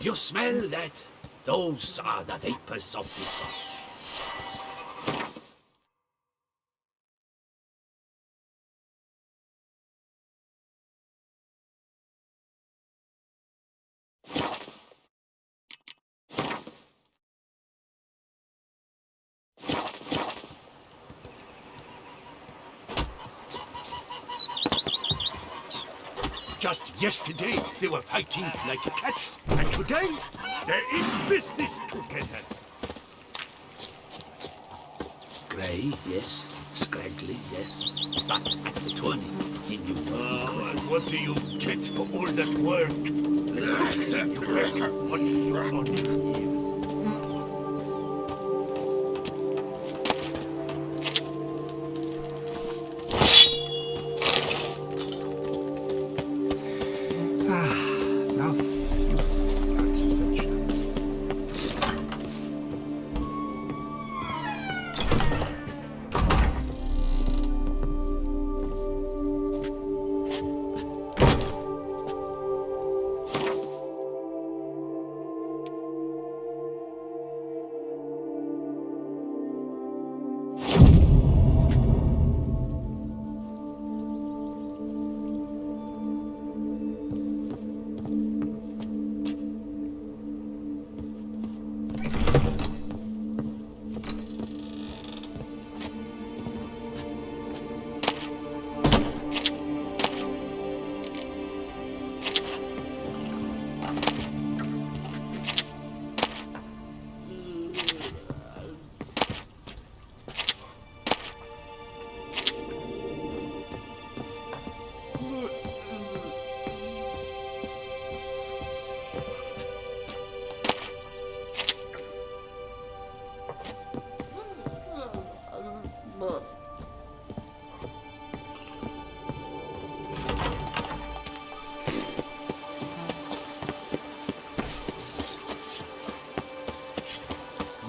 You smell that? Those are the vapors of the sun. Just yesterday, they were fighting like cats, and today, they're in business together. Grey, yes. Scraggly, yes. But at the tourney, he knew and what do you get for all that work? You work on so many years.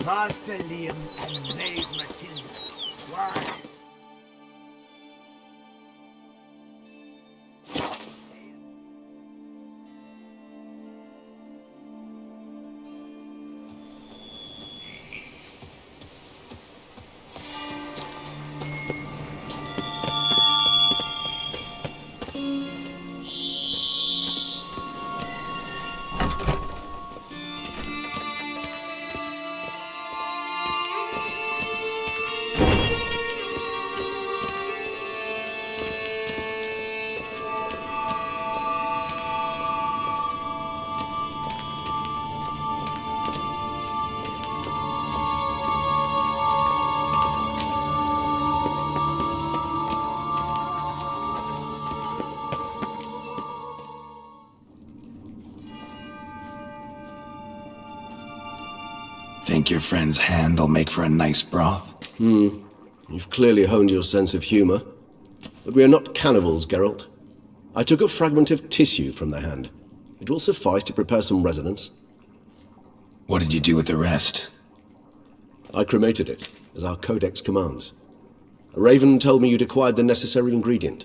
Master Liam and Maid Matilda. Why? Think your friend's hand will make for a nice broth? You've clearly honed your sense of humor. But we are not cannibals, Geralt. I took a fragment of tissue from the hand. It will suffice to prepare some resonance. What did you do with the rest? I cremated it, as our codex commands. A raven told me you'd acquired the necessary ingredient.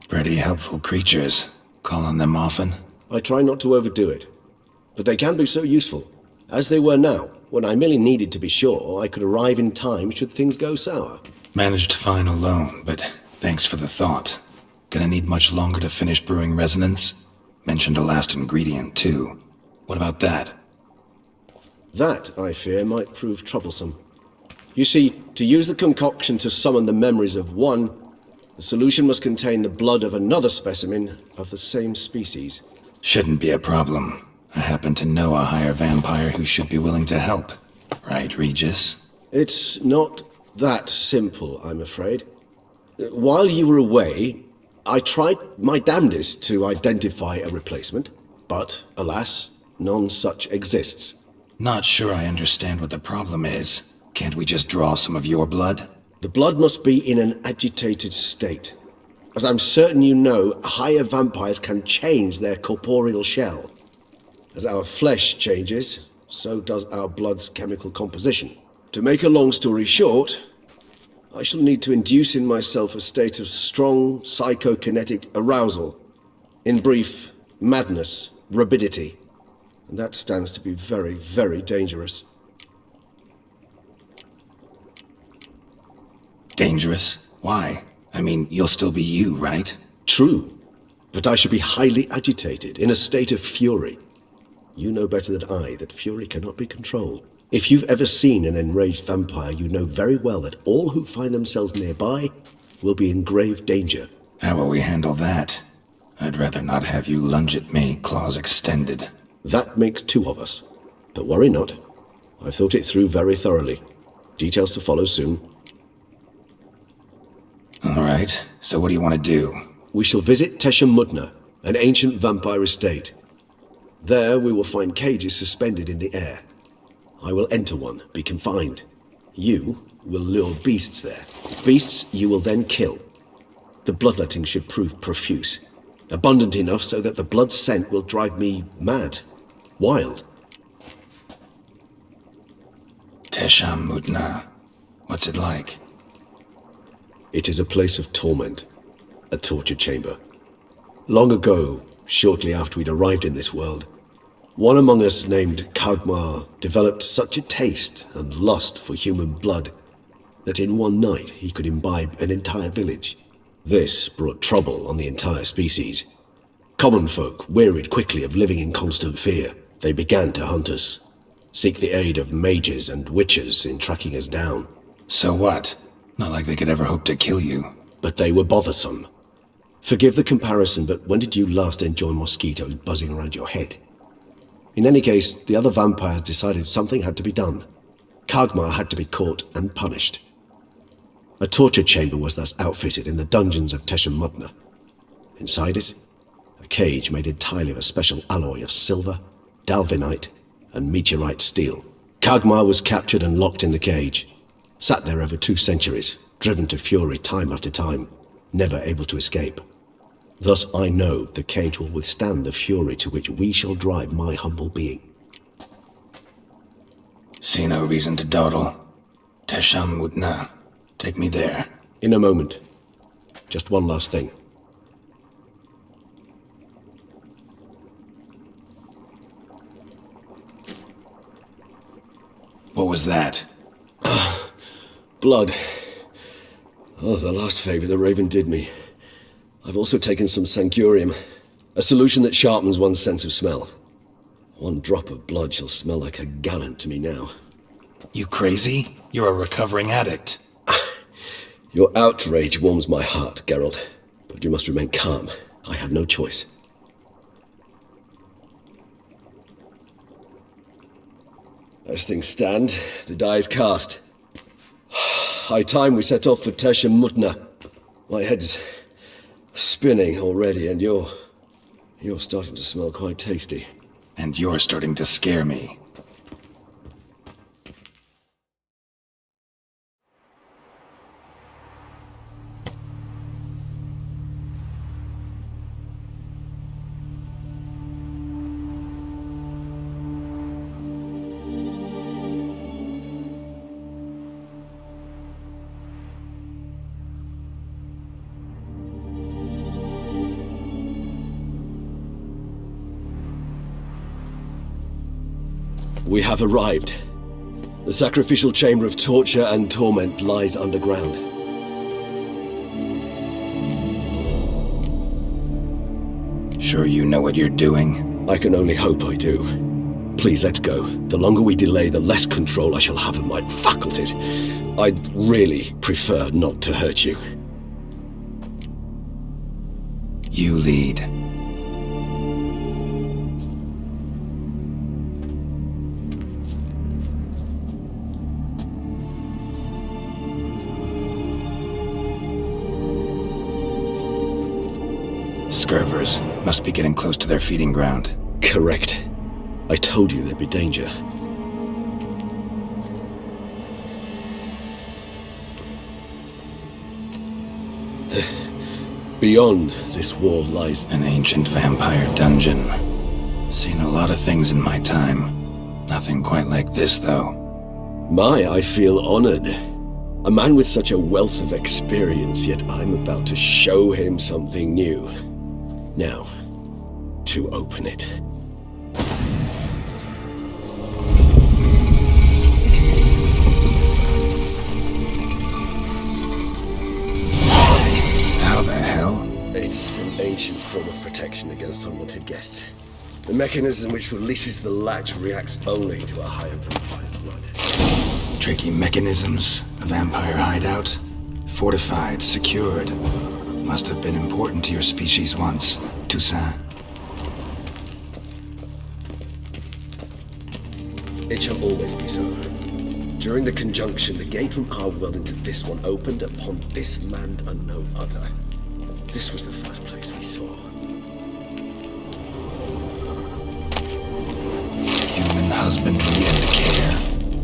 Pretty helpful creatures. Call on them often? I try not to overdo it. but they can be so useful, as they were now, when I merely needed to be sure I could arrive in time should things go sour. Managed fine alone, but thanks for the thought. Gonna need much longer to finish brewing resonance? Mentioned a last ingredient, too. What about that? That, I fear, might prove troublesome. You see, to use the concoction to summon the memories of one, the solution must contain the blood of another specimen of the same species. Shouldn't be a problem. I happen to know a higher vampire who should be willing to help. Right, Regis? It's not that simple, I'm afraid. While you were away, I tried my damnedest to identify a replacement, but, alas, none such exists. Not sure I understand what the problem is. Can't we just draw some of your blood? The blood must be in an agitated state. As I'm certain you know, higher vampires can change their corporeal shell. As our flesh changes, so does our blood's chemical composition. To make a long story short, I shall need to induce in myself a state of strong psychokinetic arousal. In brief, madness, rabidity. And that stands to be very, very dangerous. Dangerous? Why? I mean, you'll still be you, right? True, but I should be highly agitated, in a state of fury. You know better than I that fury cannot be controlled. If you've ever seen an enraged vampire, you know very well that all who find themselves nearby will be in grave danger. How will we handle that? I'd rather not have you lunge at me, claws extended. That makes two of us. But worry not. I've thought it through very thoroughly. Details to follow soon. All right, so what do you want to do? We shall visit Tesha Mudna, an ancient vampire estate. There we will find cages suspended in the air. I will enter one, be confined. You will lure beasts there. Beasts you will then kill. The bloodletting should prove profuse. Abundant enough so that the blood scent will drive me mad. Wild. Tesha Mudna. What's it like? It is a place of torment. A torture chamber. Long ago, shortly after we'd arrived in this world, one among us named Kagmar developed such a taste and lust for human blood that in one night he could imbibe an entire village. This brought trouble on the entire species. Common folk wearied quickly of living in constant fear. They began to hunt us, seek the aid of mages and witches in tracking us down. So what? Not like they could ever hope to kill you. But they were bothersome. Forgive the comparison, but when did you last enjoy mosquitoes buzzing around your head? In any case, the other vampires decided something had to be done. Kagmar had to be caught and punished. A torture chamber was thus outfitted in the dungeons of Tesha Mudna. Inside it, a cage made entirely of a special alloy of silver, dalvinite, and meteorite steel. Kagmar was captured and locked in the cage. Sat there over 2 centuries, driven to fury time after time, never able to escape. Thus I know the cage will withstand the fury to which we shall drive my humble being. See no reason to dawdle. Tesha Mudna. Take me there. In a moment. Just one last thing. What was that? Blood. Oh, the last favor the Raven did me. I've also taken some sancurium, a solution that sharpens one's sense of smell. One drop of blood shall smell like a gallon to me now. You crazy? You're a recovering addict. Your outrage warms my heart, Geralt, but you must remain calm. I had no choice. As things stand, the die is cast. High time we set off for Tesha Mudna. My head's spinning already, and you're starting to smell quite tasty. And you're starting to scare me. We have arrived. The sacrificial chamber of torture and torment lies underground. Sure you know what you're doing? I can only hope I do. Please, let's go. The longer we delay, the less control I shall have of my faculties. I'd really prefer not to hurt you. You lead. Scurvers must be getting close to their feeding ground. Correct. I told you there'd be danger. Beyond this wall lies An ancient vampire dungeon. Seen a lot of things in my time. Nothing quite like this, though. I feel honored. A man with such a wealth of experience, yet I'm about to show him something new. Now, to open it. How the hell? It's an ancient form of protection against unwanted guests. The mechanism which releases the latch reacts only to a higher vampire's blood. Tricky mechanisms, a vampire hideout. Fortified, secured. Must have been important to your species once, Toussaint. It shall always be so. During the conjunction, the gate from our world into this one opened upon this land and no other. This was the first place we saw. Human husbandry and care.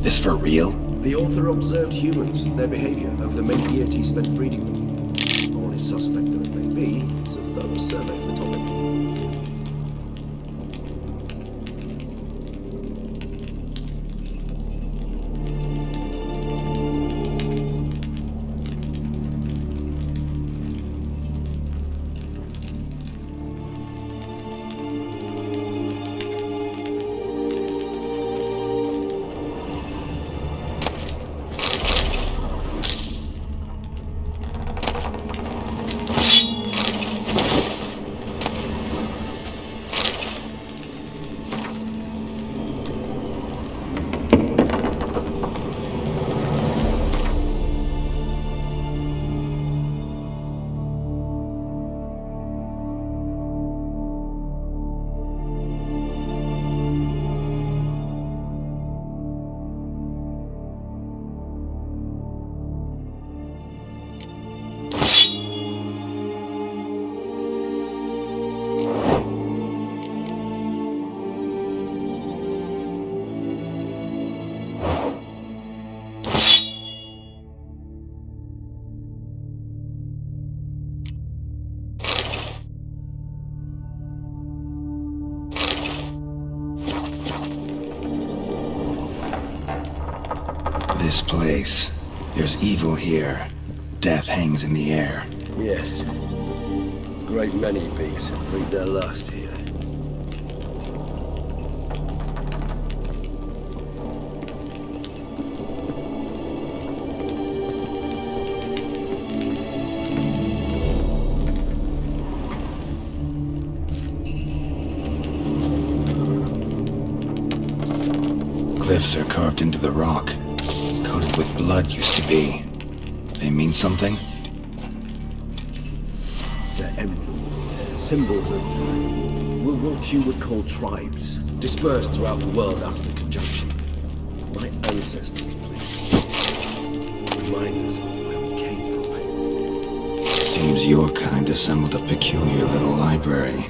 This for real? The author observed humans, their behavior, over the many years he spent breeding them. Or is suspect that it may be, it's a thorough survey of the topic. This place. There's evil here. Death hangs in the air. Yes. Great many beings have breathed their last here. Cliffs are carved into the rock. Coated with blood used to be. They mean something? They're emblems, symbols of what you would call tribes, dispersed throughout the world after the conjunction. My ancestors placed here. Remind us of where we came from. Seems your kind assembled a peculiar little library.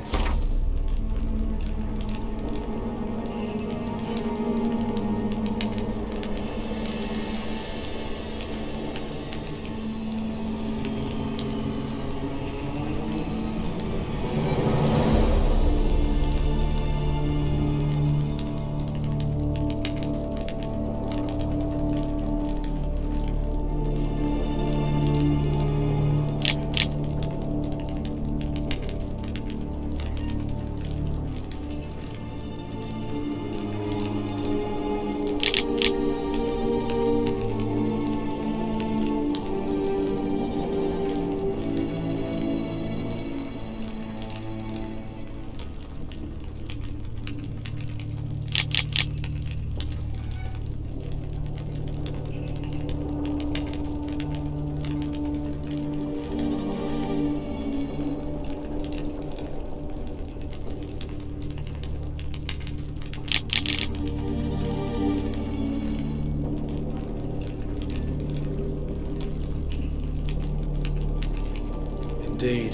Indeed.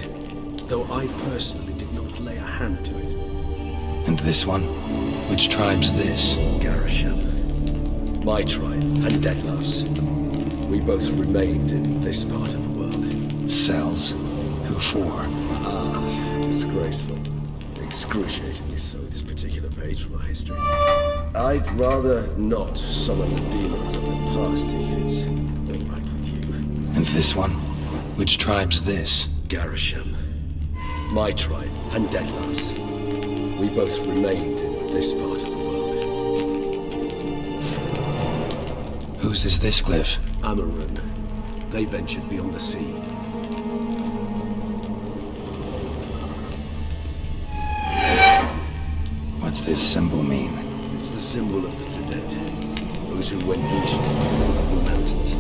Though I personally did not lay a hand to it. And this one? Which tribe's this? Garasham. My tribe and Deadlouse. We both remained in this part of the world. Cells. Who for? Disgraceful. Excruciatingly so, this particular page from our history. I'd rather not summon the demons of the past if it's alright with you. And this one? Which tribe's this? Garasham. My tribe and Deadlouse. We both remained in this part of the world. Whose is this cliff? Amarun. They ventured beyond the sea. What's this symbol mean? It's the symbol of the Tedet. Those who went east beyond the Blue Mountains.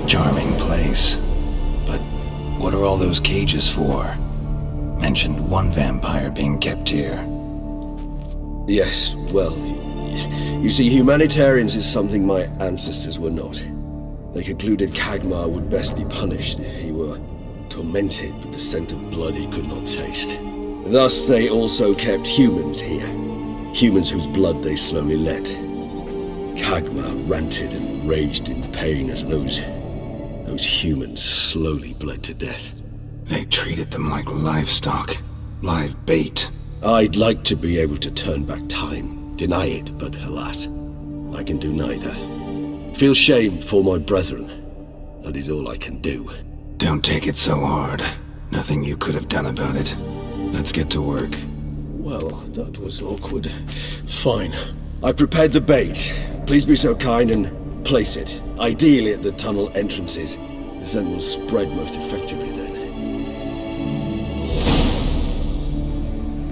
Charming place. But what are all those cages for? Mentioned one vampire being kept here. Yes, well, you see, humanitarians is something my ancestors were not. They concluded Kagmar would best be punished if he were tormented with the scent of blood he could not taste. Thus, they also kept humans here. Humans whose blood they slowly let. Kagmar ranted and raged in pain as those humans slowly bled to death. They treated them like livestock. Live bait. I'd like to be able to turn back time, deny it, but alas, I can do neither. Feel shame for my brethren. That is all I can do. Don't take it so hard. Nothing you could have done about it. Let's get to work. Well, that was awkward. Fine. I prepared the bait. Please be so kind and place it, ideally at the tunnel entrances. The scent will spread most effectively then.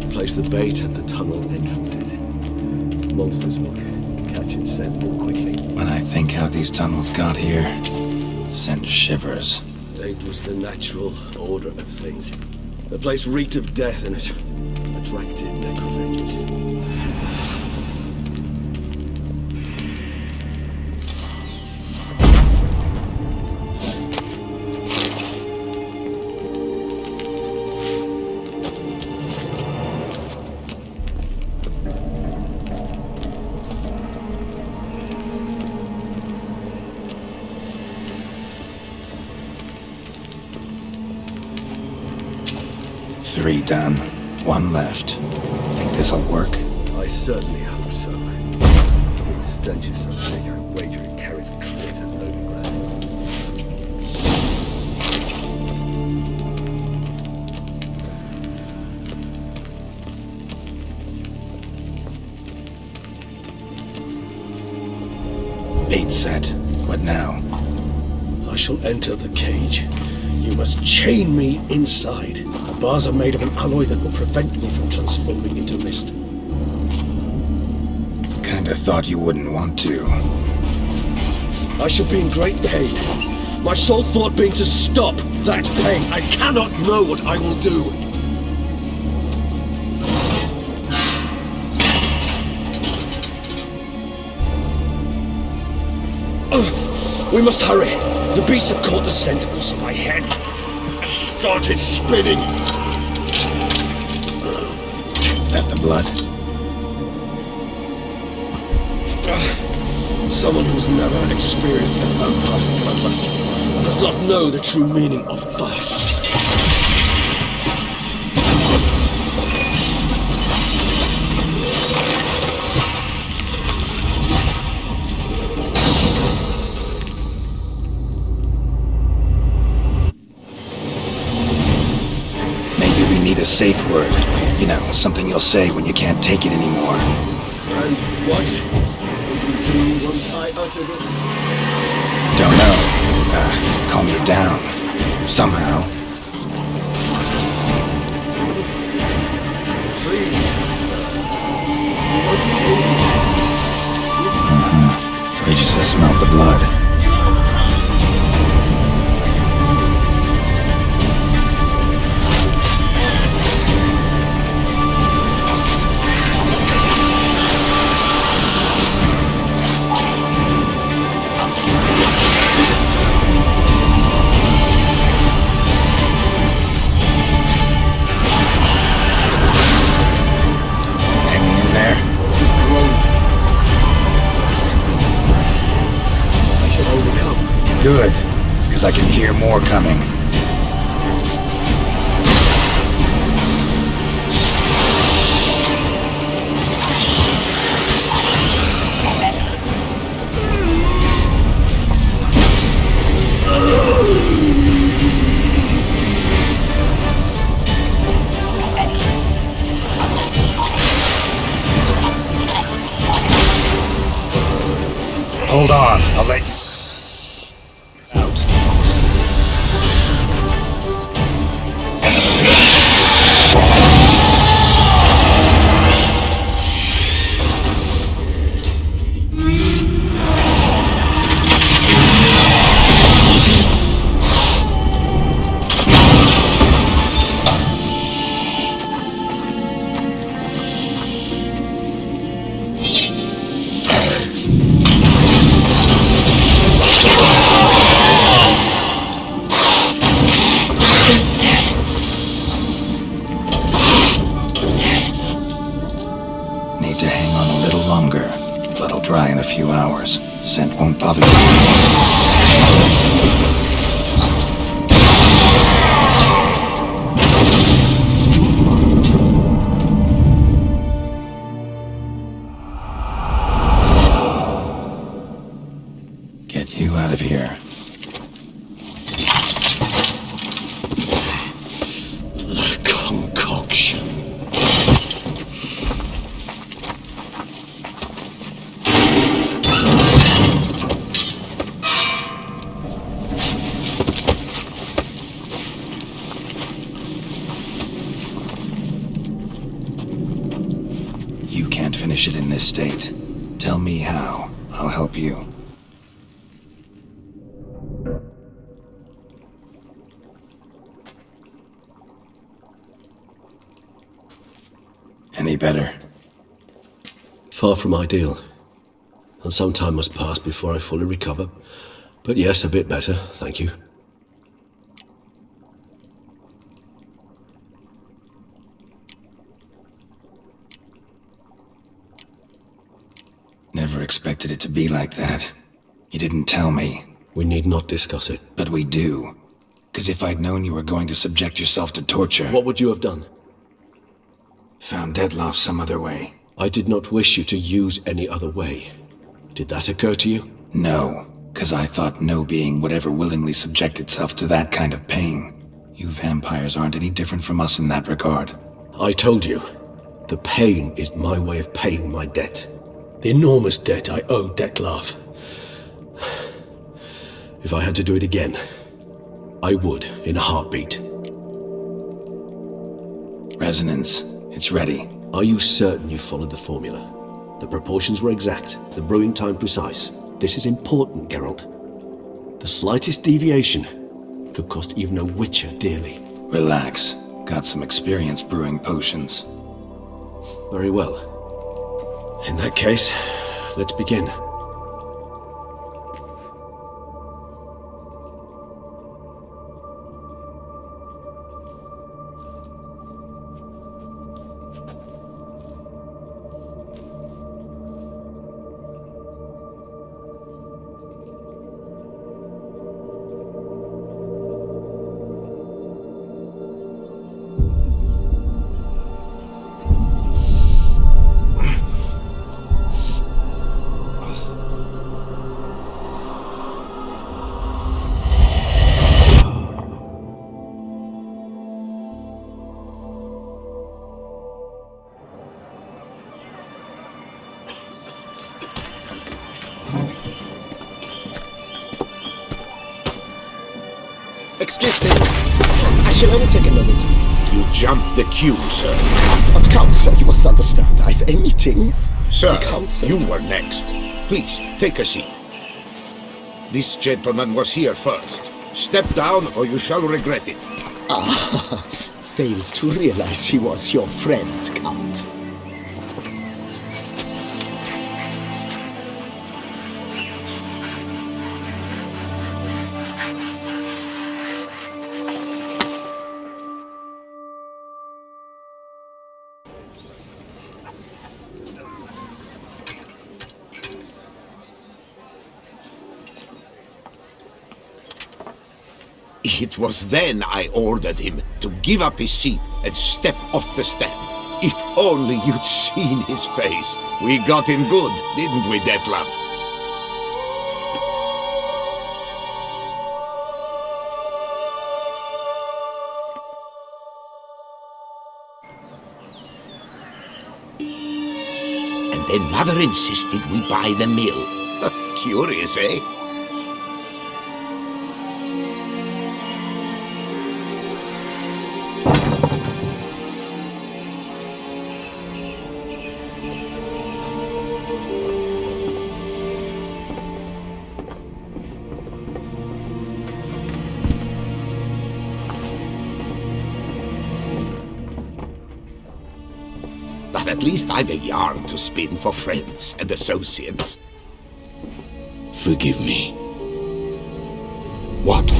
Place the bait at the tunnel entrances. Monsters will catch its scent more quickly. When I think how these tunnels got here, send shivers. It was the natural order of things. The place reeked of death and attracted necrophages. Three done. One left. Think this'll work? I certainly hope so. Its stench is so thick, I wager it carries clear to Novigrad. Bait set. What now? I shall enter the cage. You must chain me inside. The bars are made of an alloy that will prevent me from transforming into mist. Kinda thought you wouldn't want to. I shall be in great pain. My sole thought being to stop that pain. I cannot know what I will do. We must hurry. The beasts have caught the scent and also my head has started spinning. That the blood? Someone who's never experienced a vampire's bloodlust does not know the true meaning of thirst. Maybe we need a safe word. You know, something you'll say when you can't take it anymore. And what would you do once I uttered it? Don't know. Calm you down. Somehow. Please. You won't be wounded. We just smelled the blood. Good, because I can hear more coming. Hold on, I'll let you out. Need to hang on a little longer. Blood'll dry in a few hours. Scent won't bother you. Get you out of here. The concoction. You can't finish it in this state. Tell me how. I'll help you. Any better? Far from ideal. And some time must pass before I fully recover. But yes, a bit better, thank you. Never expected it to be like that. You didn't tell me. We need not discuss it. But we do. 'Cause if I'd known you were going to subject yourself to torture... What would you have done? Found Deadloff some other way. I did not wish you to use any other way. Did that occur to you? No, 'cause I thought no being would ever willingly subject itself to that kind of pain. You vampires aren't any different from us in that regard. I told you. The pain is my way of paying my debt. The enormous debt I owe Dettlaff. If I had to do it again, I would, in a heartbeat. Resonance. It's ready. Are you certain you followed the formula? The proportions were exact, the brewing time precise. This is important, Geralt. The slightest deviation could cost even a witcher dearly. Relax. Got some experience brewing potions. Very well. In that case, let's begin. Excuse me. I shall only take a moment. You jumped the queue, sir. But Count, sir, you must understand. I've a meeting. Sir, The Council. you were next. Please, take a seat. This gentleman was here first. Step down or you shall regret it. Fails to realize he was your friend, Count. It was then I ordered him to give up his seat and step off the stand. If only you'd seen his face. We got him good, didn't we, Detlef? And then Mother insisted we buy the mill. Curious, eh? But at least I've a yarn to spin for friends and associates. Forgive me. What?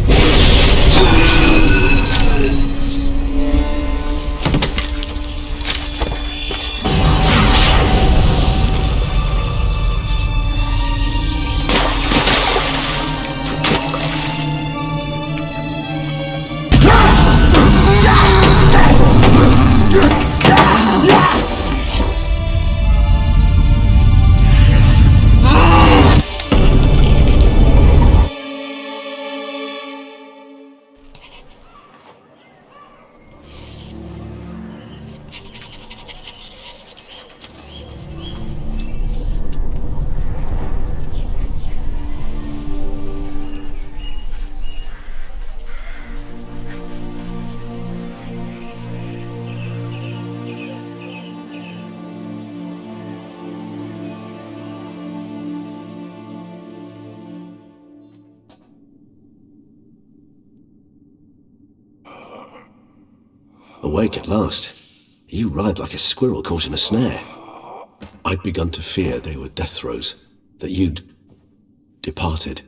Awake at last. You writhed like a squirrel caught in a snare. I'd begun to fear they were death throes, that you'd departed.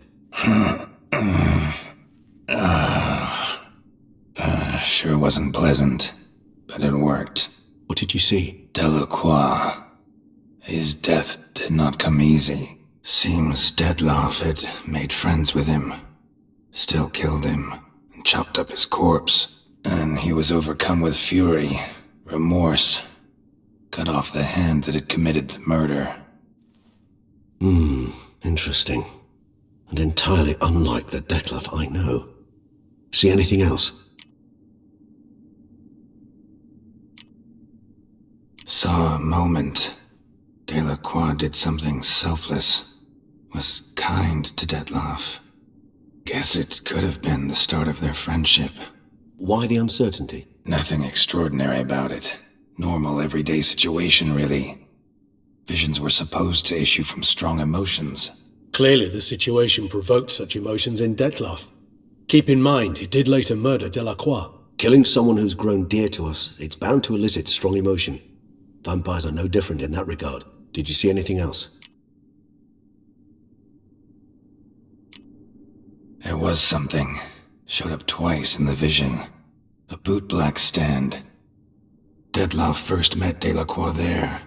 Sure wasn't pleasant, but it worked. What did you see? Delacroix. His death did not come easy. Seems Detlef had made friends with him, still killed him, and chopped up his corpse. And he was overcome with fury, remorse, cut off the hand that had committed the murder. Interesting. And entirely unlike the Detlef I know. See anything else? Saw a moment. Delacroix did something selfless, was kind to Detlef. Guess it could have been the start of their friendship. Why the uncertainty? Nothing extraordinary about it. Normal, everyday situation, really. Visions were supposed to issue from strong emotions. Clearly the situation provoked such emotions in Dettlaff. Keep in mind, he did later murder Delacroix. Killing someone who's grown dear to us, it's bound to elicit strong emotion. Vampires are no different in that regard. Did you see anything else? There was something. Showed up twice in the vision. A bootblack stand. Dettlaff first met Delacroix there.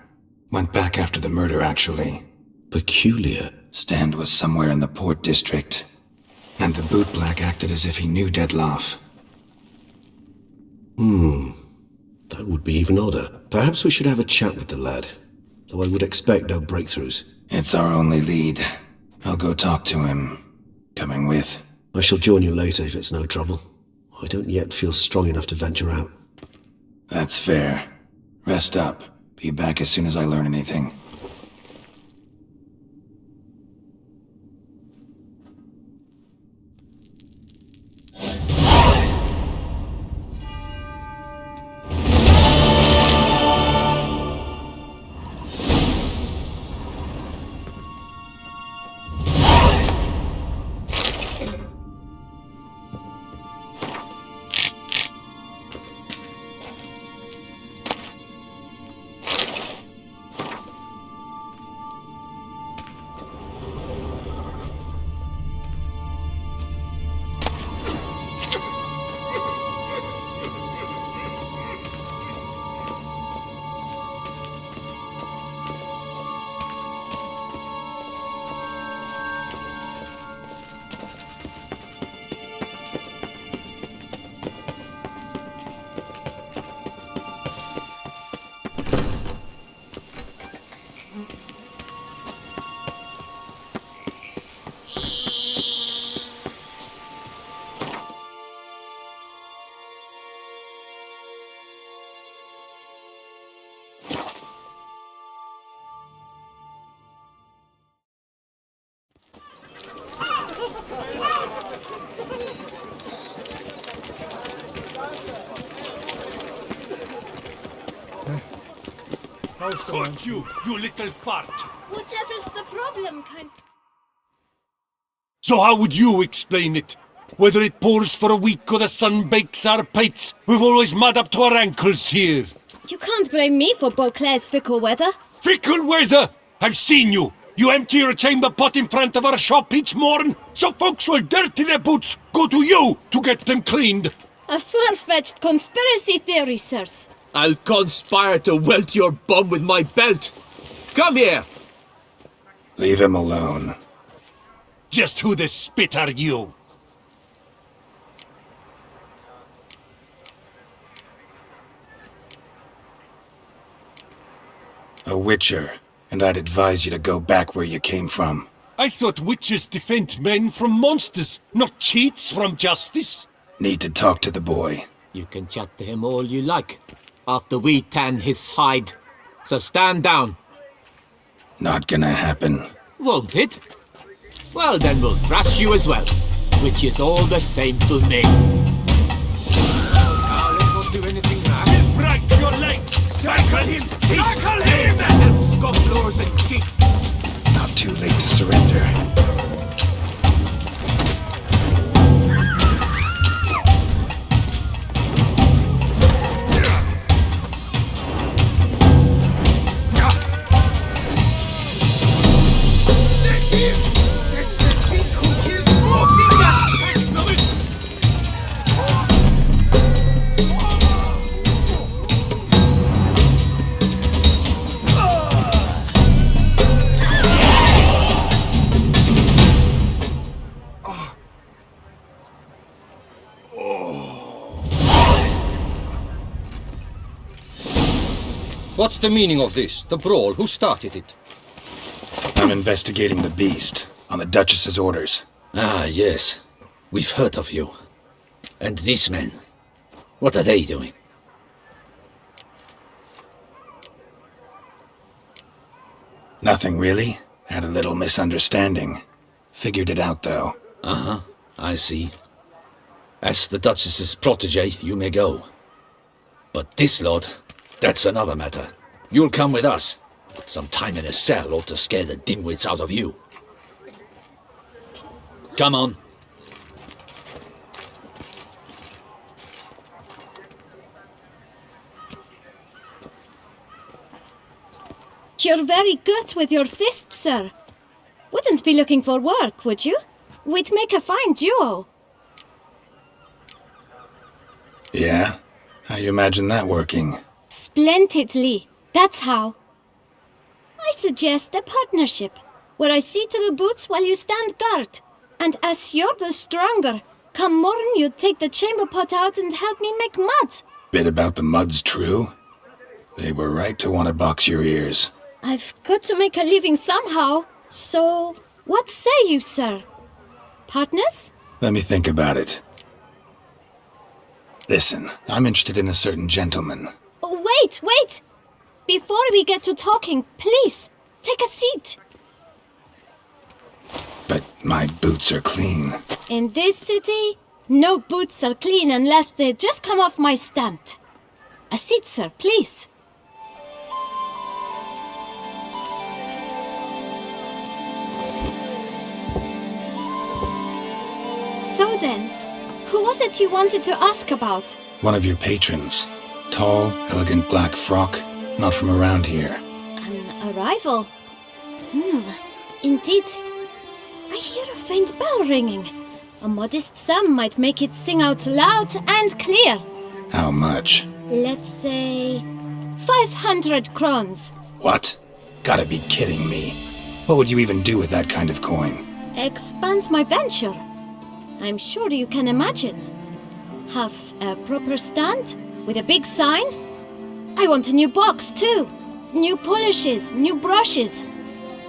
Went back after the murder, actually. Peculiar. Stand was somewhere in the Port District. And the bootblack acted as if he knew Dettlaff. That would be even odder. Perhaps we should have a chat with the lad. Though I would expect no breakthroughs. It's our only lead. I'll go talk to him. Coming with. I shall join you later if it's no trouble. I don't yet feel strong enough to venture out. That's fair. Rest up. Be back as soon as I learn anything. Got you, you little fart! Whatever's the problem, So how would you explain it? Whether it pours for a week or the sun bakes our pates, we've always mud up to our ankles here. You can't blame me for Beauclair's fickle weather. Fickle weather! I've seen you! You empty your chamber pot in front of our shop each morn, so folks will dirty their boots, go to you to get them cleaned. A far-fetched conspiracy theory, sirs. I'll conspire to welt your bum with my belt. Come here! Leave him alone. Just who the spit are you? A witcher, and I'd advise you to go back where you came from. I thought witches defend men from monsters, not cheats from justice. Need to talk to the boy. You can chat to him all you like, after we tan his hide. So stand down. Not gonna happen. Won't it? Well, then we'll thrash you as well, which is all the same to me. Now let's not do anything rash. Break your legs! Cycle him! Cycle him! And scofflaws and cheats. Not too late to surrender. What's the meaning of this? The brawl? Who started it? I'm investigating the beast, on the Duchess's orders. Ah, yes. We've heard of you. And these men, what are they doing? Nothing really. Had a little misunderstanding. Figured it out, though. Uh-huh. I see. As the Duchess's protege, you may go. But this lord, that's another matter. You'll come with us. Some time in a cell ought to scare the dimwits out of you. Come on. You're very good with your fists, sir. Wouldn't be looking for work, would you? We'd make a fine duo. Yeah? How you imagine that working? Splendidly. That's how. I suggest a partnership, where I see to the boots while you stand guard. And as you're the stronger, come morn you take the chamber pot out and help me make mud. Bit about the mud's true? They were right to want to box your ears. I've got to make a living somehow. So, what say you, sir? Partners? Let me think about it. Listen, I'm interested in a certain gentleman. Wait! Before we get to talking, please, take a seat. But my boots are clean. In this city, no boots are clean unless they just come off my stand. A seat, sir, please. So then, who was it you wanted to ask about? One of your patrons. Tall, elegant black frock. Not from around here. An arrival? Indeed. I hear a faint bell ringing. A modest sum might make it sing out loud and clear. How much? Let's say 500 crowns. What? Gotta be kidding me. What would you even do with that kind of coin? Expand my venture. I'm sure you can imagine. Have a proper stand with a big sign. I want a new box too. New polishes, new brushes.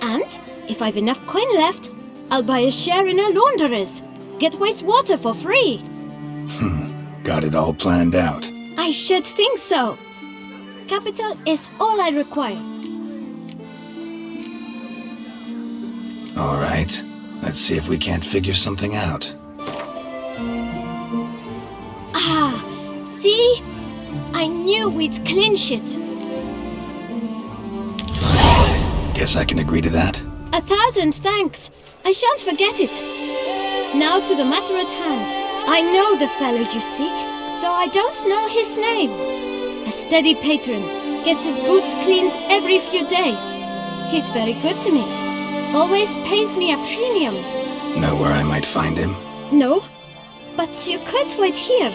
And if I've enough coin left, I'll buy a share in a laundress. Get wastewater for free. Got it all planned out. I should think so. Capital is all I require. All right. Let's see if we can't figure something out. See? I knew we'd clinch it. Guess I can agree to that. 1,000 thanks. I shan't forget it. Now to the matter at hand. I know the fellow you seek, though I don't know his name. A steady patron, gets his boots cleaned every few days. He's very good to me. Always pays me a premium. Know where I might find him? No, but you could wait here.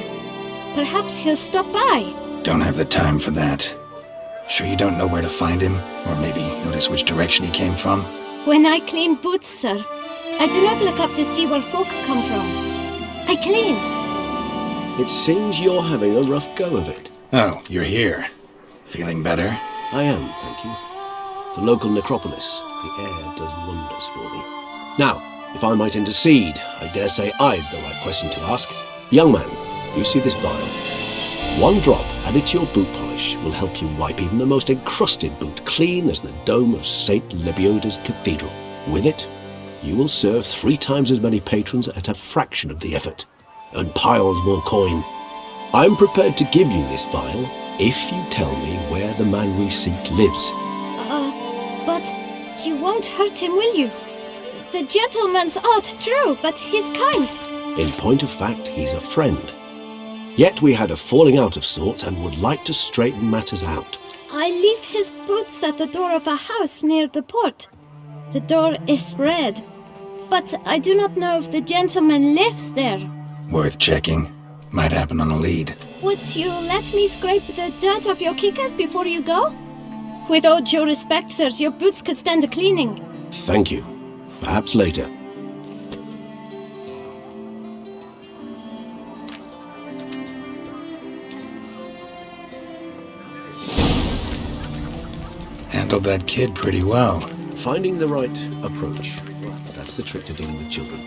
Perhaps he'll stop by. Don't have the time for that. Sure you don't know where to find him? Or maybe notice which direction he came from? When I clean boots, sir, I do not look up to see where folk come from. I clean. It seems you're having a rough go of it. Oh, you're here. Feeling better? I am, thank you. The local necropolis. The air does wonders for me. Now, if I might intercede, I dare say I've the right question to ask. Young man, you see this vial? One drop added to your boot polish will help you wipe even the most encrusted boot clean as the dome of St. Lebioda's Cathedral. With it, you will serve 3 times as many patrons at a fraction of the effort. Earn piles more coin. I'm prepared to give you this vial if you tell me where the man we seek lives. But you won't hurt him, will you? The gentleman's odd, true, but he's kind. In point of fact, he's a friend. Yet we had a falling out of sorts and would like to straighten matters out. I leave his boots at the door of a house near the port. The door is red, but I do not know if the gentleman lives there. Worth checking. Might happen on a lead. Would you let me scrape the dirt off your kickers before you go? With all due respect, sirs, your boots could stand a cleaning. Thank you. Perhaps later. Handled that kid pretty well. Finding the right approach. That's the trick to dealing with children.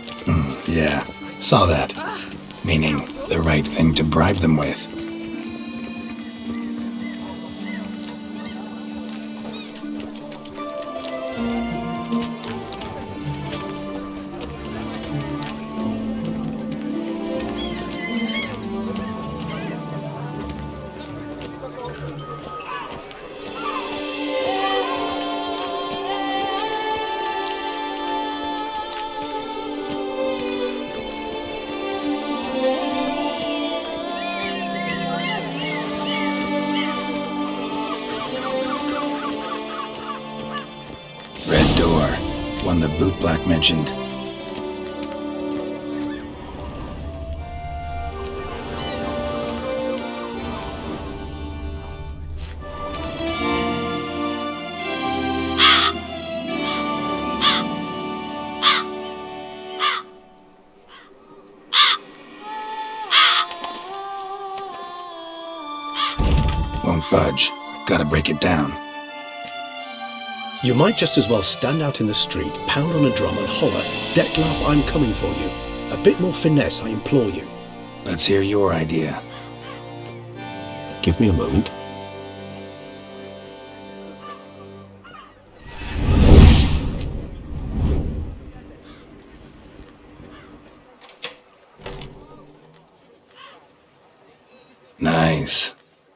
Yeah, saw that. Meaning, the right thing to bribe them with. door. One the bootblack mentioned. Won't budge. Gotta break it down. You might just as well stand out in the street, pound on a drum and holler, "Detlaf, I'm coming for you." A bit more finesse, I implore you. Let's hear your idea. Give me a moment. Nice.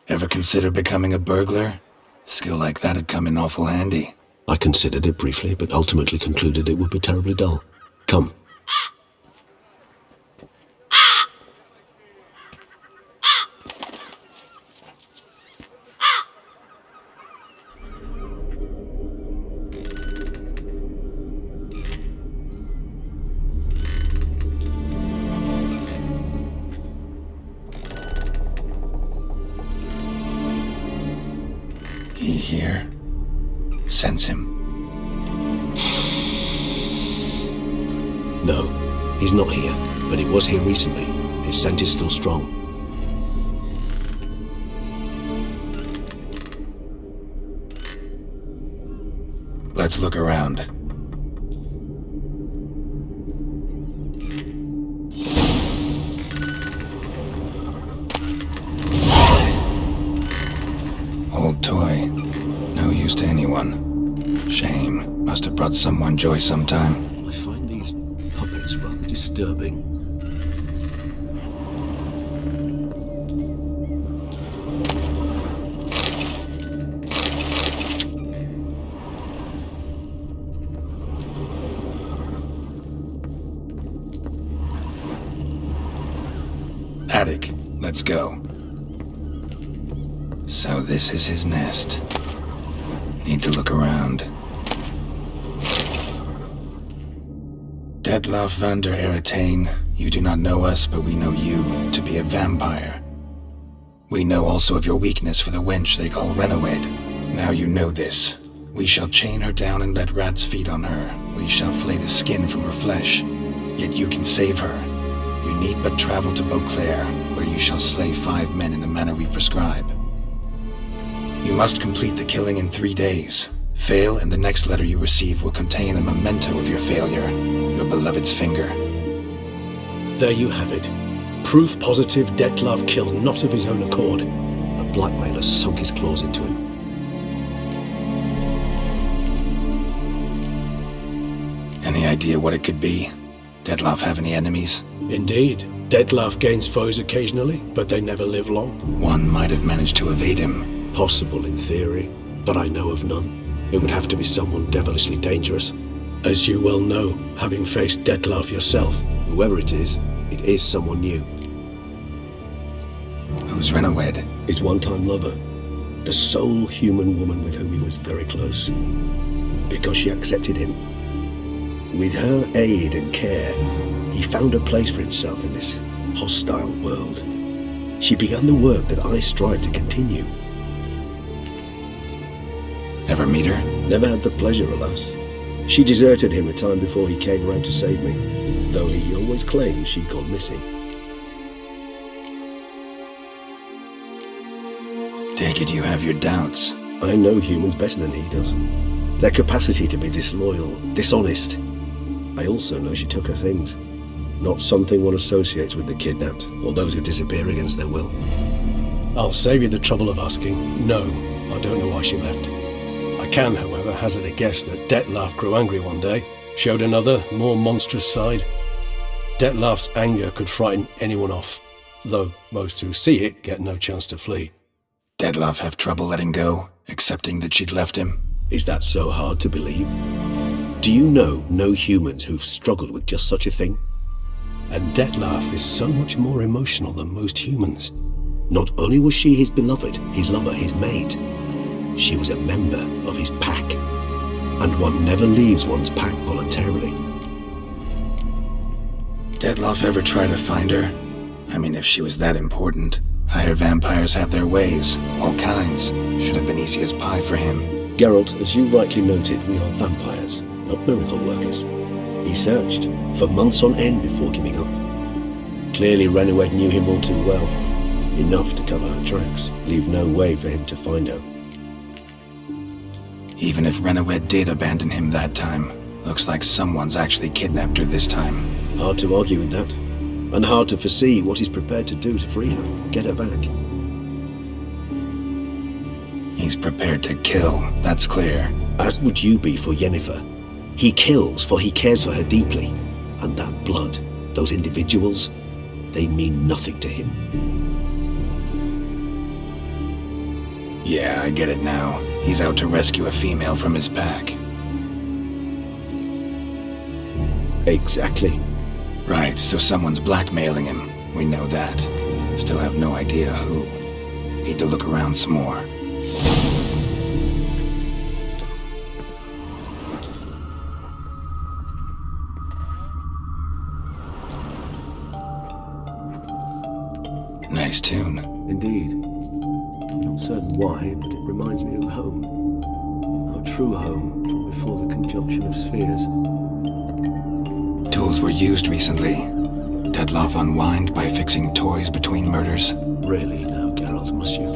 Ever consider becoming a burglar? Skill like that'd come in awful handy. I considered it briefly, but ultimately concluded it would be terribly dull. Come. He here? Sense him. No, he's not here, but he was here recently. His scent is still strong. Let's look around. Old toy. No use to anyone. Shame. Must have brought someone joy sometime. I find these puppets rather disturbing. Attic. Let's go. So this is his nest. Need to look around. Detlaf van der Eretain, you do not know us, but we know you to be a vampire. We know also of your weakness for the wench they call Renowed. Now you know this. We shall chain her down and let rats feed on her. We shall flay the skin from her flesh. Yet you can save her. You need but travel to Beauclair, where you shall slay 5 men in the manner we prescribe. You must complete the killing in 3 days. Fail, and the next letter you receive will contain a memento of your failure, your beloved's finger. There you have it. Proof positive Detlaf killed not of his own accord. A blackmailer sunk his claws into him. Any idea what it could be? Detlaf have any enemies? Indeed. Detlaf gains foes occasionally, but they never live long. One might have managed to evade him. Possible in theory, but I know of none. It would have to be someone devilishly dangerous. As you well know, having faced Detlaf yourself. Whoever it is someone new. Who's Renowed? His one-time lover. The sole human woman with whom he was very close. Because she accepted him. With her aid and care, he found a place for himself in this hostile world. She began the work that I strive to continue. Ever meet her? Never had the pleasure, alas. She deserted him a time before he came around to save me, though he always claimed she'd gone missing. Take it you have your doubts. I know humans better than he does. Their capacity to be disloyal, dishonest. I also know she took her things. Not something one associates with the kidnapped, or those who disappear against their will. I'll save you the trouble of asking. No, I don't know why she left. I can, however, hazard a guess that Detlaf grew angry one day, showed another, more monstrous side. Detlaf's anger could frighten anyone off, though most who see it get no chance to flee. Detlaf have trouble letting go, accepting that she'd left him? Is that so hard to believe? Do you know no humans who've struggled with just such a thing? And Detlaf is so much more emotional than most humans. Not only was she his beloved, his lover, his mate, she was a member of his pack. and one never leaves one's pack voluntarily. Dettlaff ever try to find her? I mean, if she was that important. Higher vampires have their ways, all kinds. Should have been easy as pie for him. Geralt, as you rightly noted, we are vampires, not miracle workers. He searched for months on end before giving up. Clearly Renowed knew him all too well. Enough to cover her tracks, leave no way for him to find her. Even if Renowed did abandon him that time, looks like someone's actually kidnapped her this time. Hard to argue with that. And hard to foresee what he's prepared to do to free her, get her back. He's prepared to kill, that's clear. As would you be for Yennefer. He kills, for he cares for her deeply. And that blood, those individuals, they mean nothing to him. Yeah, I get it now. He's out to rescue a female from his pack. Exactly. Right, so someone's blackmailing him. We know that. Still have no idea who. Need to look around some more. Nice tune. Indeed. Not certain why, but it reminds me of home. Our true home from before the conjunction of spheres. Tools were used recently. Dettlaff unwind by fixing toys between murders. Really now, Geralt, must you?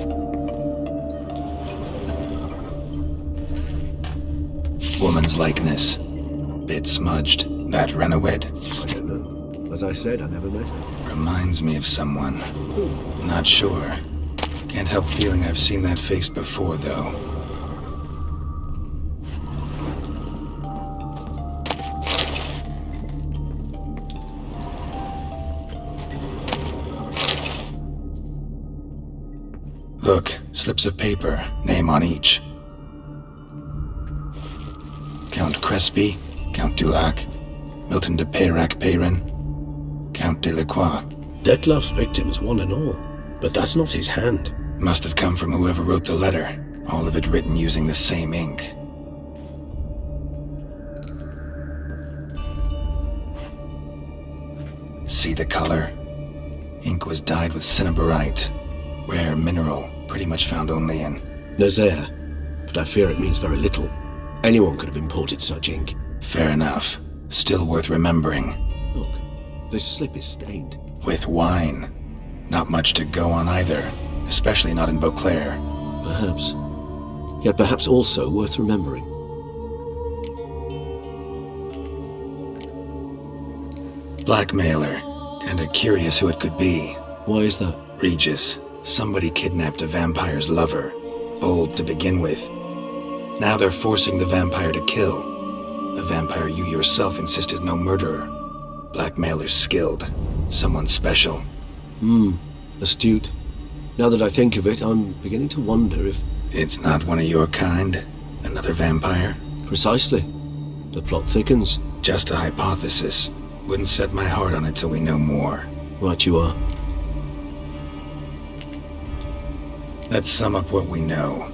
Woman's likeness. Bit smudged. That Renowed? I don't know. As I said, I never met her. Reminds me of someone. Not sure. Can't help feeling I've seen that face before, though. Look, slips of paper, name on each. Count Crespi, Count Dulac, Milton de Peyrac-Peyrin, Count Delacroix. Dettlaff's victims, one and all. But that's not his hand. Must have come from whoever wrote the letter. All of it written using the same ink. See the color? Ink was dyed with cinnabarite. Rare mineral, pretty much found only in Nazaire. But I fear it means very little. Anyone could have imported such ink. Fair enough. Still worth remembering. Look, this slip is stained. With wine. Not much to go on either, especially not in Beauclair. Perhaps. Yet perhaps also worth remembering. Blackmailer. Kinda curious who it could be. Why is that? Regis. Somebody kidnapped a vampire's lover. Bold to begin with. Now they're forcing the vampire to kill. A vampire you yourself insisted no murderer. Blackmailer's skilled. Someone special. Astute. Now that I think of it, I'm beginning to wonder if... It's not one of your kind? Another vampire? Precisely. The plot thickens. Just a hypothesis. Wouldn't set my heart on it till we know more. Right you are. Let's sum up what we know.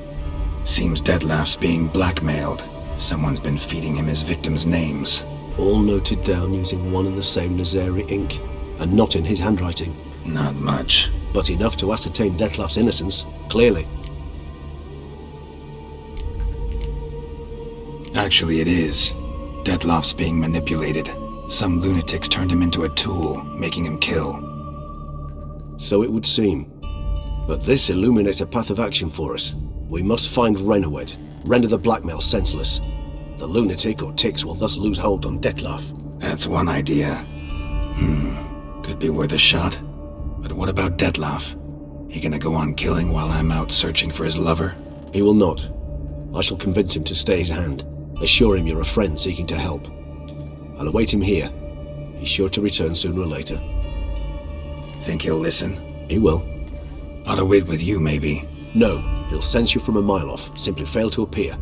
Seems Dettlaff's being blackmailed. Someone's been feeding him his victims' names. All noted down using one and the same Nazaire ink, and not in his handwriting. Not much. But enough to ascertain Dettlaff's innocence, clearly. Actually, it is. Dettlaff's being manipulated. Some lunatics turned him into a tool, making him kill. So it would seem. But this illuminates a path of action for us. We must find Renowed, render the blackmail senseless. The lunatic or ticks will thus lose hold on Dettlaff. That's one idea. Could be worth a shot. But what about Dettlaff? He gonna go on killing while I'm out searching for his lover? He will not. I shall convince him to stay his hand. Assure him you're a friend seeking to help. I'll await him here. He's sure to return sooner or later. Think he'll listen? He will. Ought to wait with you, maybe. No, he'll sense you from a mile off. Simply fail to appear.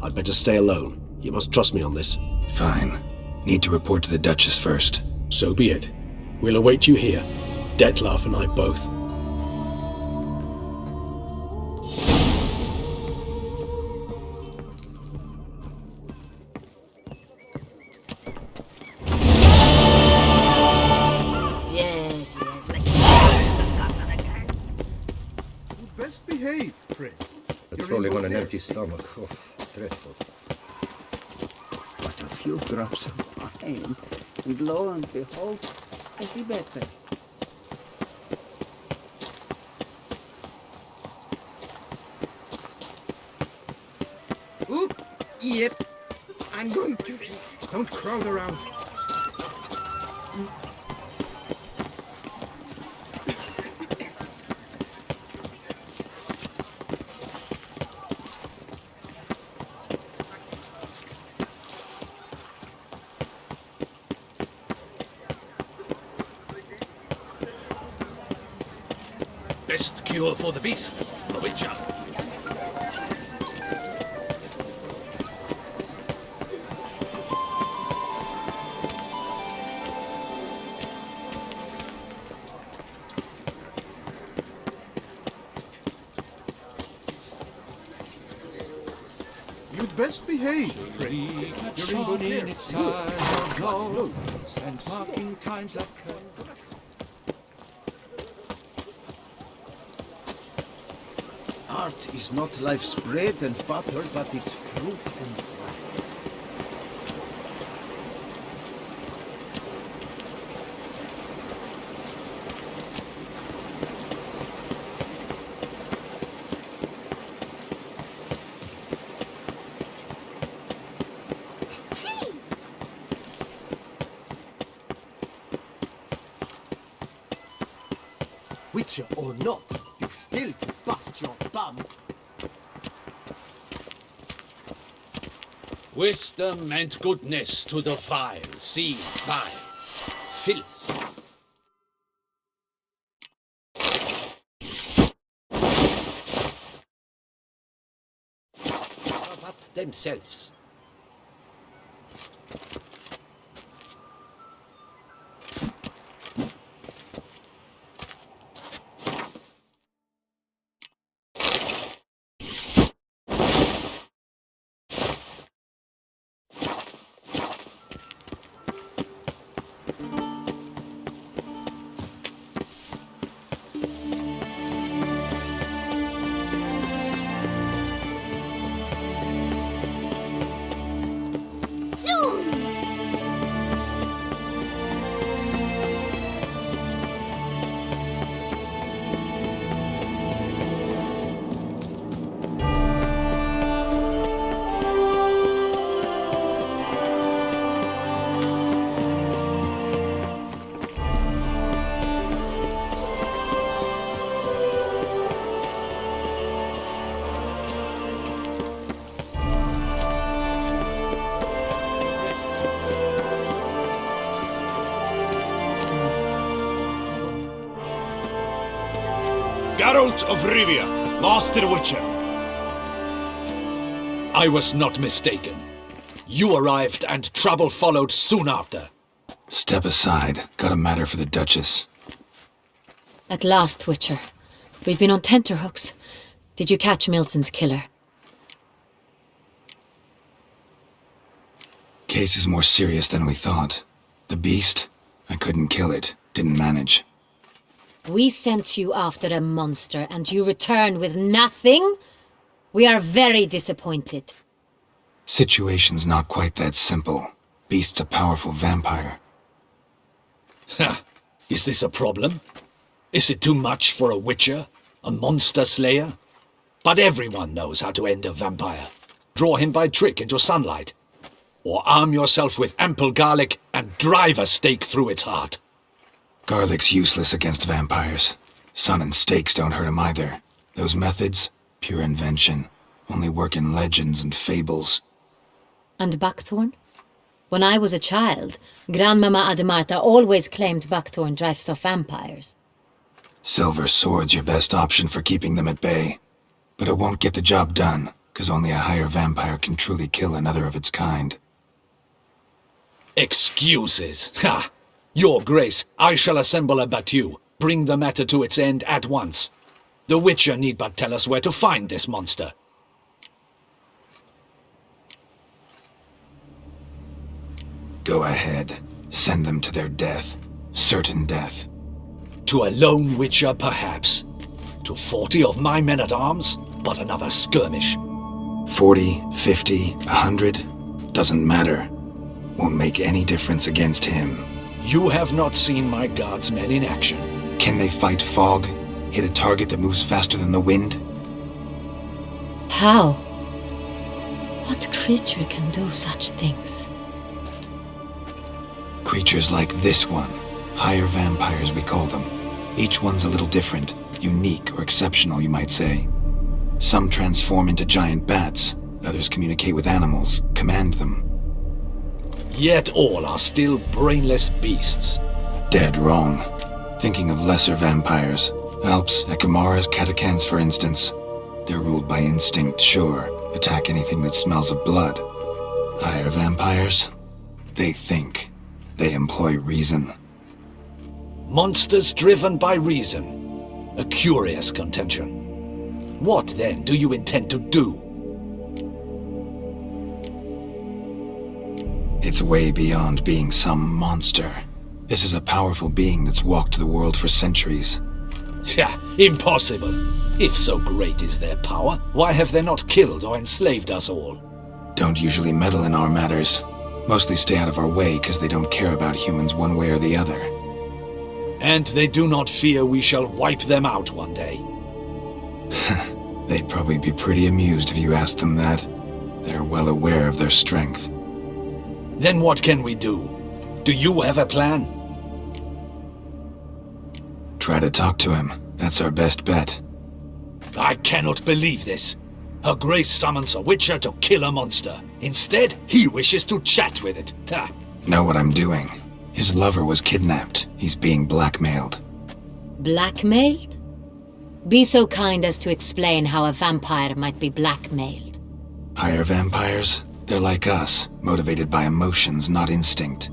I'd better stay alone. You must trust me on this. Fine. Need to report to the Duchess first. So be it. We'll await you here. Dettlaff and I both. best behave, friend. Patrolling on an empty stomach. Oh, dreadful. But a few drops of wine, and lo and behold, I see better. Oop! Yep. I'm going to... Don't crowd around. Best cure for the beast, the Witcher. You'd best behave, friend. You're in good here. And marking times have come. Art is not life's bread and butter, but its fruit and wine. Witcher or not, you've still to bust your bum. Wisdom and goodness to the vile, see vile, filth. But themselves. Geralt of Rivia, Master Witcher. I was not mistaken. You arrived and trouble followed soon after. Step aside. Got a matter for the Duchess. At last, Witcher. We've been on tenterhooks. Did you catch Milton's killer? Case is more serious than we thought. The beast? I couldn't kill it. Didn't manage. We sent you after a monster, and you return with nothing? We are very disappointed. Situation's not quite that simple. Beast's a powerful vampire. Ha! Is this a problem? Is it too much for a witcher? A monster slayer? But everyone knows how to end a vampire. Draw him by trick into sunlight. Or arm yourself with ample garlic and drive a stake through its heart. Garlic's useless against vampires. Sun and stakes don't hurt him either. Those methods, pure invention. Only work in legends and fables. And buckthorn? When I was a child, Grandmama Ademarta always claimed buckthorn drives off vampires. Silver sword's your best option for keeping them at bay. But it won't get the job done, because only a higher vampire can truly kill another of its kind. Excuses! Ha! Your Grace, I shall assemble a battue. Bring the matter to its end at once. The Witcher need but tell us where to find this monster. Go ahead. Send them to their death. Certain death. To a lone Witcher, perhaps. to 40 of my men-at-arms, but another skirmish. 40, 50, 100, doesn't matter. Won't make any difference against him. You have not seen my guardsmen in action. Can they fight fog? Hit a target that moves faster than the wind? How? What creature can do such things? Creatures like this one. Higher vampires, we call them. Each one's a little different. Unique or exceptional, you might say. Some transform into giant bats. Others communicate with animals, command them. Yet all are still brainless beasts. Dead wrong. Thinking of lesser vampires. Alps, Ekamaras, Catacans, for instance. They're ruled by instinct, sure. Attack anything that smells of blood. Higher vampires? They think. They employ reason. Monsters driven by reason. A curious contention. What, then, do you intend to do? It's way beyond being some monster. This is a powerful being that's walked the world for centuries. Impossible. If so great is their power, why have they not killed or enslaved us all? Don't usually meddle in our matters. Mostly stay out of our way because they don't care about humans one way or the other. And they do not fear we shall wipe them out one day. They'd probably be pretty amused if you asked them that. They're well aware of their strength. Then what can we do? Do you have a plan? Try to talk to him. That's our best bet. I cannot believe this. Her Grace summons a witcher to kill a monster. Instead, he wishes to chat with it. Know what I'm doing. His lover was kidnapped. He's being blackmailed. Blackmailed? Be so kind as to explain how a vampire might be blackmailed. Higher vampires? They're like us, motivated by emotions, not instinct.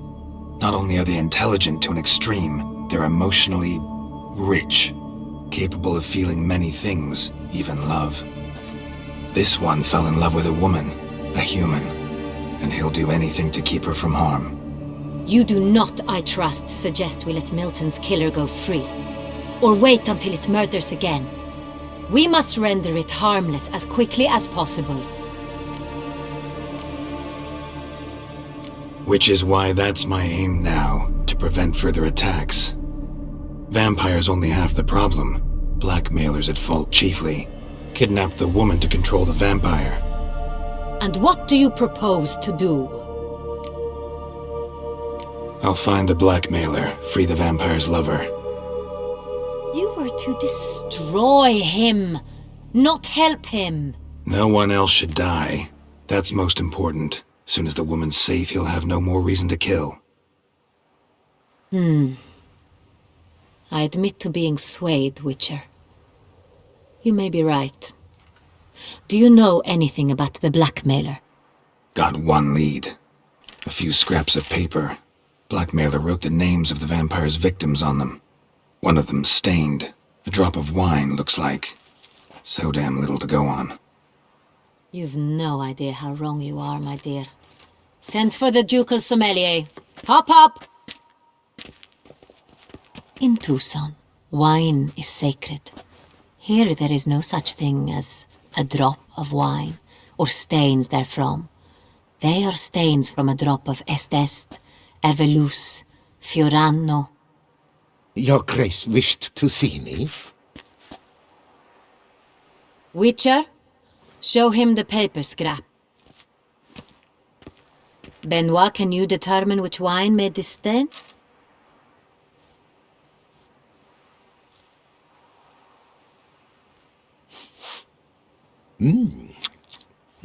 Not only are they intelligent to an extreme, they're emotionally rich, capable of feeling many things, even love. This one fell in love with a woman, a human, and he'll do anything to keep her from harm. You do not, I trust, suggest we let Milton's killer go free, or wait until it murders again. We must render it harmless as quickly as possible. Which is why that's my aim now, to prevent further attacks. Vampires only half the problem. Blackmailers at fault chiefly. Kidnapped the woman to control the vampire. And what do you propose to do? I'll find the blackmailer, free the vampire's lover. You were to destroy him, not help him. No one else should die. That's most important. Soon as the woman's safe, he'll have no more reason to kill. I admit to being swayed, Witcher. You may be right. Do you know anything about the blackmailer? Got one lead. A few scraps of paper. Blackmailer wrote the names of the vampire's victims on them. One of them stained. A drop of wine, looks like. So damn little to go on. You've no idea how wrong you are, my dear. Send for the ducal sommelier. Hop, hop! In Tucson, wine is sacred. Here there is no such thing as a drop of wine, or stains therefrom. They are stains from a drop of Est, Ervelus, Fiorano. Your Grace wished to see me? Witcher, show him the paper scrap. Benoit, can you determine which wine made this stain?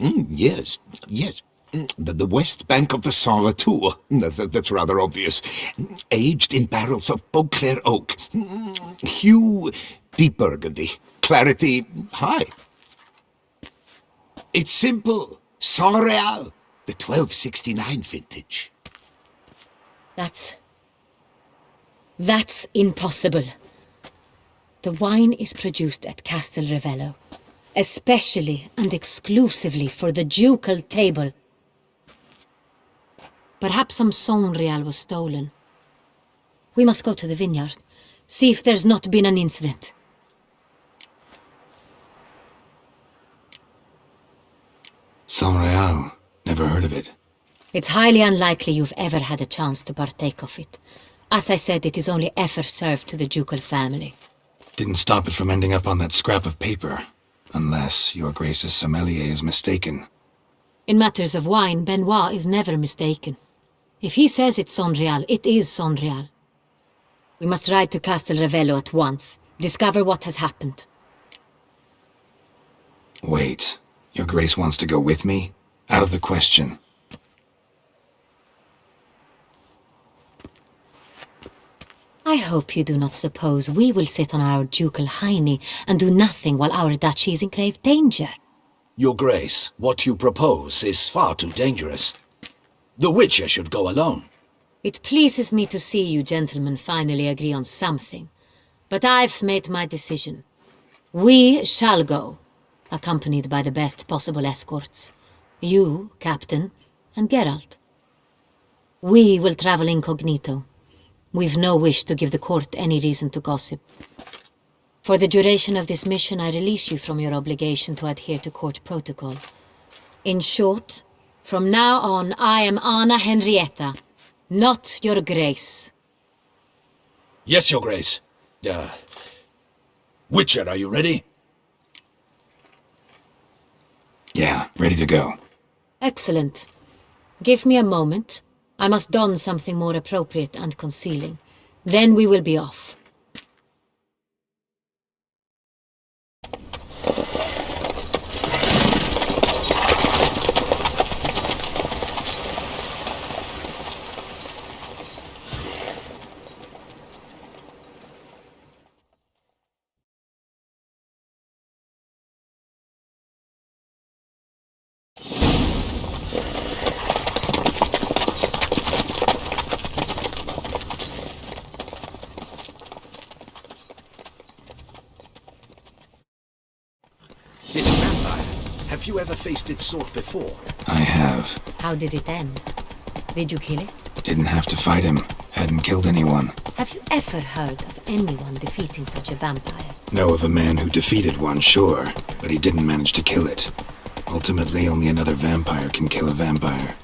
Yes. The west bank of the Saar too. That's rather obvious. Aged in barrels of Beauclair oak. Hue, deep burgundy. Clarity, high. It's simple. Saar Real, the 1269 vintage. That's impossible. The wine is produced at Castel Ravello, especially and exclusively for the ducal table. Perhaps some Saint-Real was stolen. We must go to the vineyard, see if there's not been an incident. Saint-Réal. Never heard of it. It's highly unlikely you've ever had a chance to partake of it. As I said, it is only ever served to the ducal family. Didn't stop it from ending up on that scrap of paper. Unless your Grace's sommelier is mistaken. In matters of wine, Benoit is never mistaken. If he says it's Saint-Réal, it is Saint-Réal. We must ride to Castel Ravello at once. Discover what has happened. Wait. Your Grace wants to go with me? Out of the question. I hope you do not suppose we will sit on our ducal hiney and do nothing while our duchy is in grave danger. Your Grace, what you propose is far too dangerous. The Witcher should go alone. It pleases me to see you gentlemen finally agree on something. But I've made my decision. We shall go, accompanied by the best possible escorts. You, Captain, and Geralt. We will travel incognito. We've no wish to give the court any reason to gossip. For the duration of this mission, I release you from your obligation to adhere to court protocol. In short, from now on, I am Anna Henrietta, not your Grace. Yes, Your Grace. Witcher, are you ready? Yeah, ready to go. Excellent. Give me a moment. I must don something more appropriate and concealing. Then we will be off. This vampire, have you ever faced its sort before? I have. How did it end? Did you kill it? Didn't have to fight him. Hadn't killed anyone. Have you ever heard of anyone defeating such a vampire? Know of a man who defeated one, sure, but he didn't manage to kill it. Ultimately, only another vampire can kill a vampire.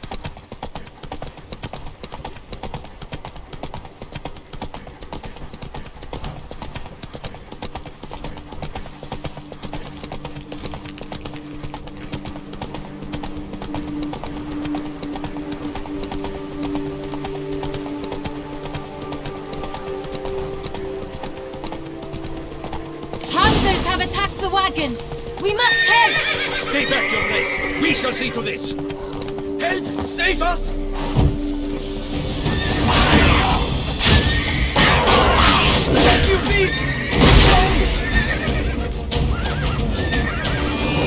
Hunters have attacked the wagon! We must help! Stay back, Your Grace. We shall see to this. Help! Save us! Thank you, beast!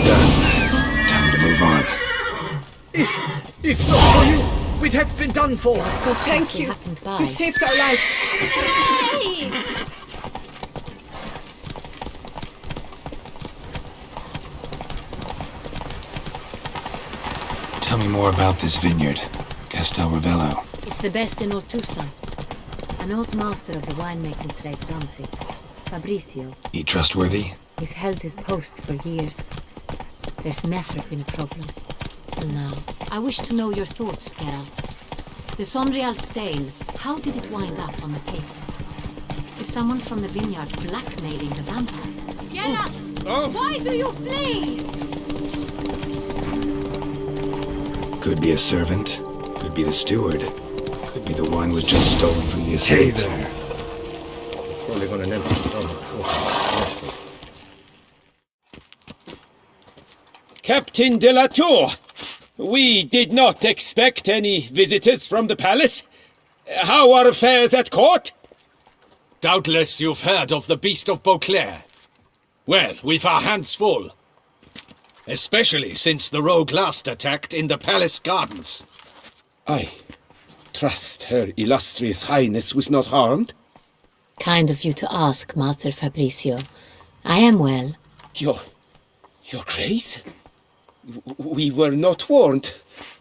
Done. Time to move on. If not for you, we'd have been done for. Thank you. You saved our lives. Hey! Tell me more about this vineyard. Castel Ravello. It's the best in Ortusa. An old master of the winemaking trade runs it. Fabrizio. He trustworthy? He's held his post for years. There's never been a problem. Till now. I wish to know your thoughts, Geralt. The Saint-Réal stain, how did it wind up on the paper? Is someone from the vineyard blackmailing the vampire? Geralt! Oh. Why do you flee? Could be a servant. Could be the steward. Could be the wine was just stolen from the estate. Hey there. Crawling on an empty stomach. Oh, dreadful. Captain de la Tour, we did not expect any visitors from the palace. How are affairs at court? Doubtless you've heard of the Beast of Beauclair. Well, we've our hands full. Especially since the rogue last attacked in the palace gardens. I trust Her Illustrious Highness was not harmed? Kind of you to ask, Master Fabrizio. I am well. Your Grace? We were not warned.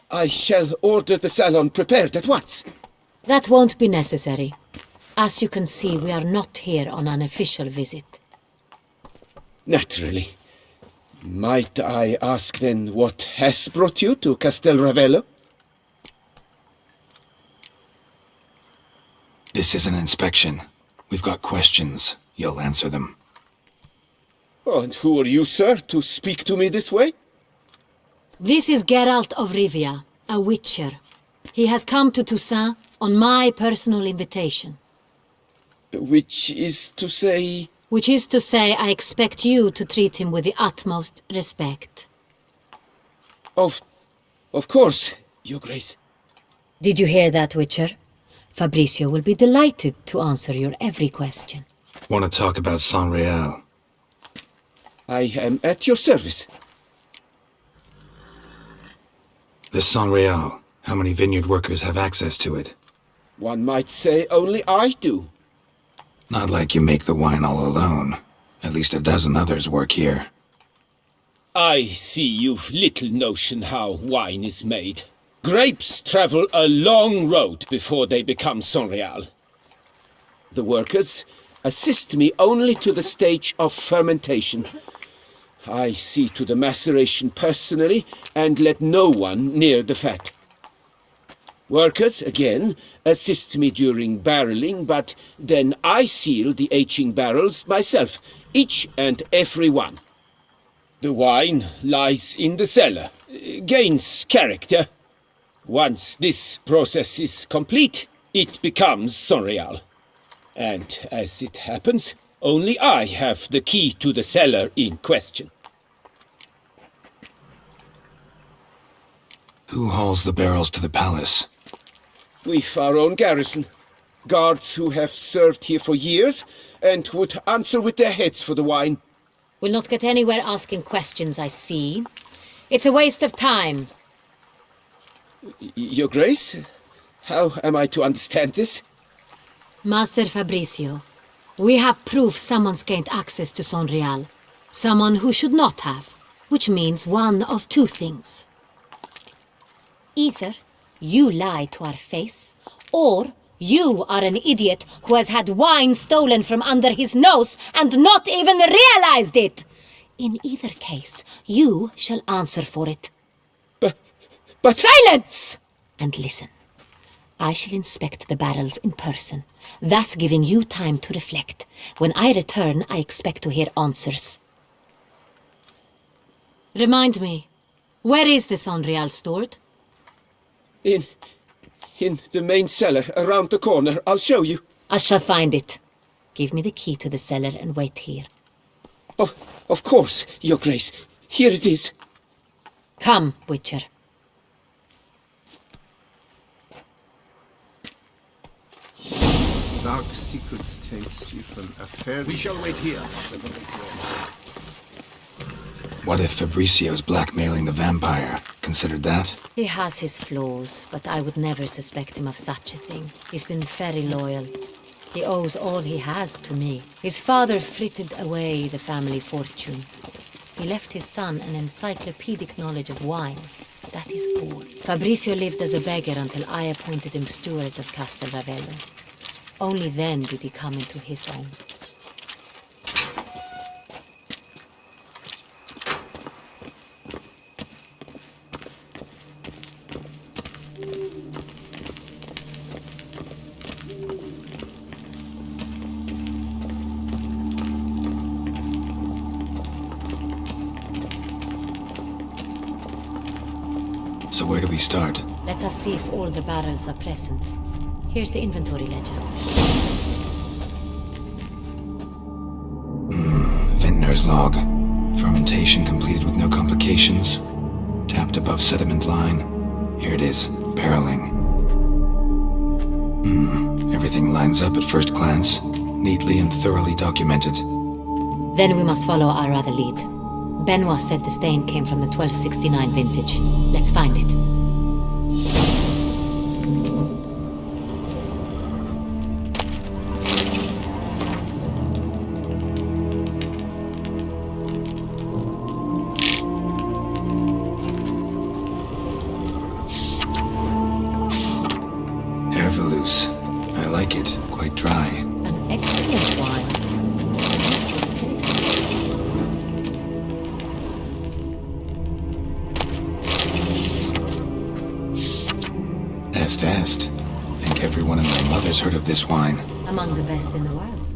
I shall order the salon prepared at once. That won't be necessary. As you can see, we are not here on an official visit. Naturally. Might I ask then what has brought you to Castel Ravello? This is an inspection. We've got questions. You'll answer them. Oh, and who are you, sir, to speak to me this way? This is Geralt of Rivia, a witcher. He has come to Toussaint on my personal invitation. Which is to say... Which is to say, I expect you to treat him with the utmost respect. Of course, Your Grace. Did you hear that, Witcher? Fabricio will be delighted to answer your every question. Want to talk about Saint-Réal? I am at your service. The Saint-Réal. How many vineyard workers have access to it? One might say only I do. Not like you make the wine all alone. At least a dozen others work here. I see you've little notion how wine is made. Grapes travel a long road before they become Saint-Réal. The workers assist me only to the stage of fermentation. I see to the maceration personally and let no one near the fat. Workers, again, assist me during barreling, but then I seal the aging barrels myself, each and every one. The wine lies in the cellar, gains character. Once this process is complete, it becomes Saint-Réal. And as it happens, only I have the key to the cellar in question. Who hauls the barrels to the palace? We've our own garrison. Guards who have served here for years and would answer with their heads for the wine. We'll not get anywhere asking questions, I see. It's a waste of time. Your Grace, how am I to understand this? Master Fabricio, we have proof someone's gained access to Saint-Réal. Someone who should not have, which means one of two things. Either you lie to our face, or you are an idiot who has had wine stolen from under his nose and not even realized it. In either case, you shall answer for it. But... Silence! And listen. I shall inspect the barrels in person, thus giving you time to reflect. When I return, I expect to hear answers. Remind me, where is the Saint-Réal stored? In the main cellar, around the corner. I'll show you. I shall find it. Give me the key to the cellar and wait here. Oh, of course, Your Grace. Here it is. Come, Witcher. Dark secrets takes you from a fair... We shall wait here. What if Fabricio's blackmailing the vampire? Considered that? He has his flaws, but I would never suspect him of such a thing. He's been very loyal. He owes all he has to me. His father frittered away the family fortune. He left his son an encyclopedic knowledge of wine. That is all. Fabricio lived as a beggar until I appointed him steward of Castel Ravello. Only then did he come into his own. So where do we start? Let us see if all the barrels are present. Here's the inventory ledger. Vintner's log. Fermentation completed with no complications. Tapped above sediment line. Here it is. Barreling. Everything lines up at first glance. Neatly and thoroughly documented. Then we must follow our other lead. Benoit said the stain came from the 1269 vintage. Let's find it. Ervelous. I like it. Quite dry. An excellent wine. Est est. Think everyone and their mother's heard of this wine. Among the best in the world.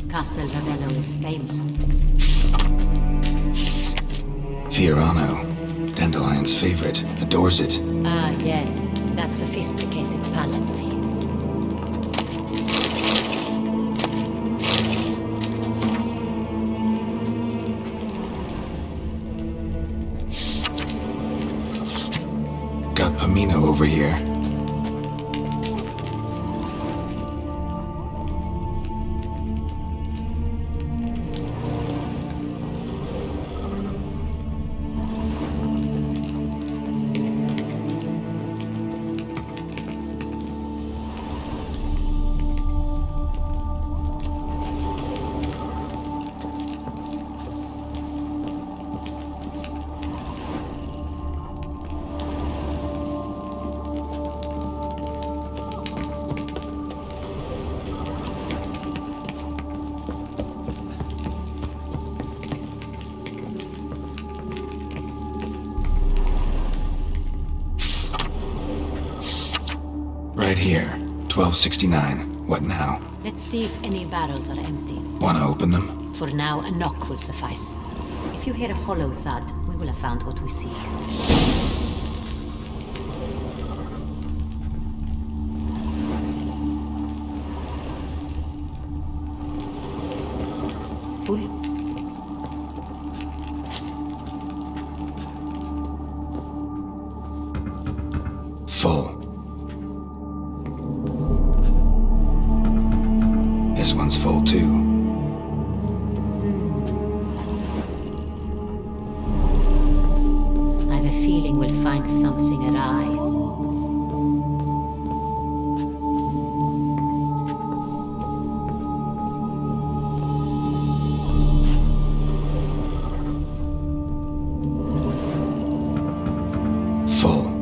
Castel Ravello is famous. Fiorano, Dandelion's favorite, adores it. Ah, yes. That sophisticated palate of his. Got Pomino over here. Right here, 1269. What now? Let's see if any barrels are empty. Wanna open them? For now, a knock will suffice. If you hear a hollow thud, we will have found what we seek. Full. Full. This one's full too. I have a feeling we'll find something awry. Full.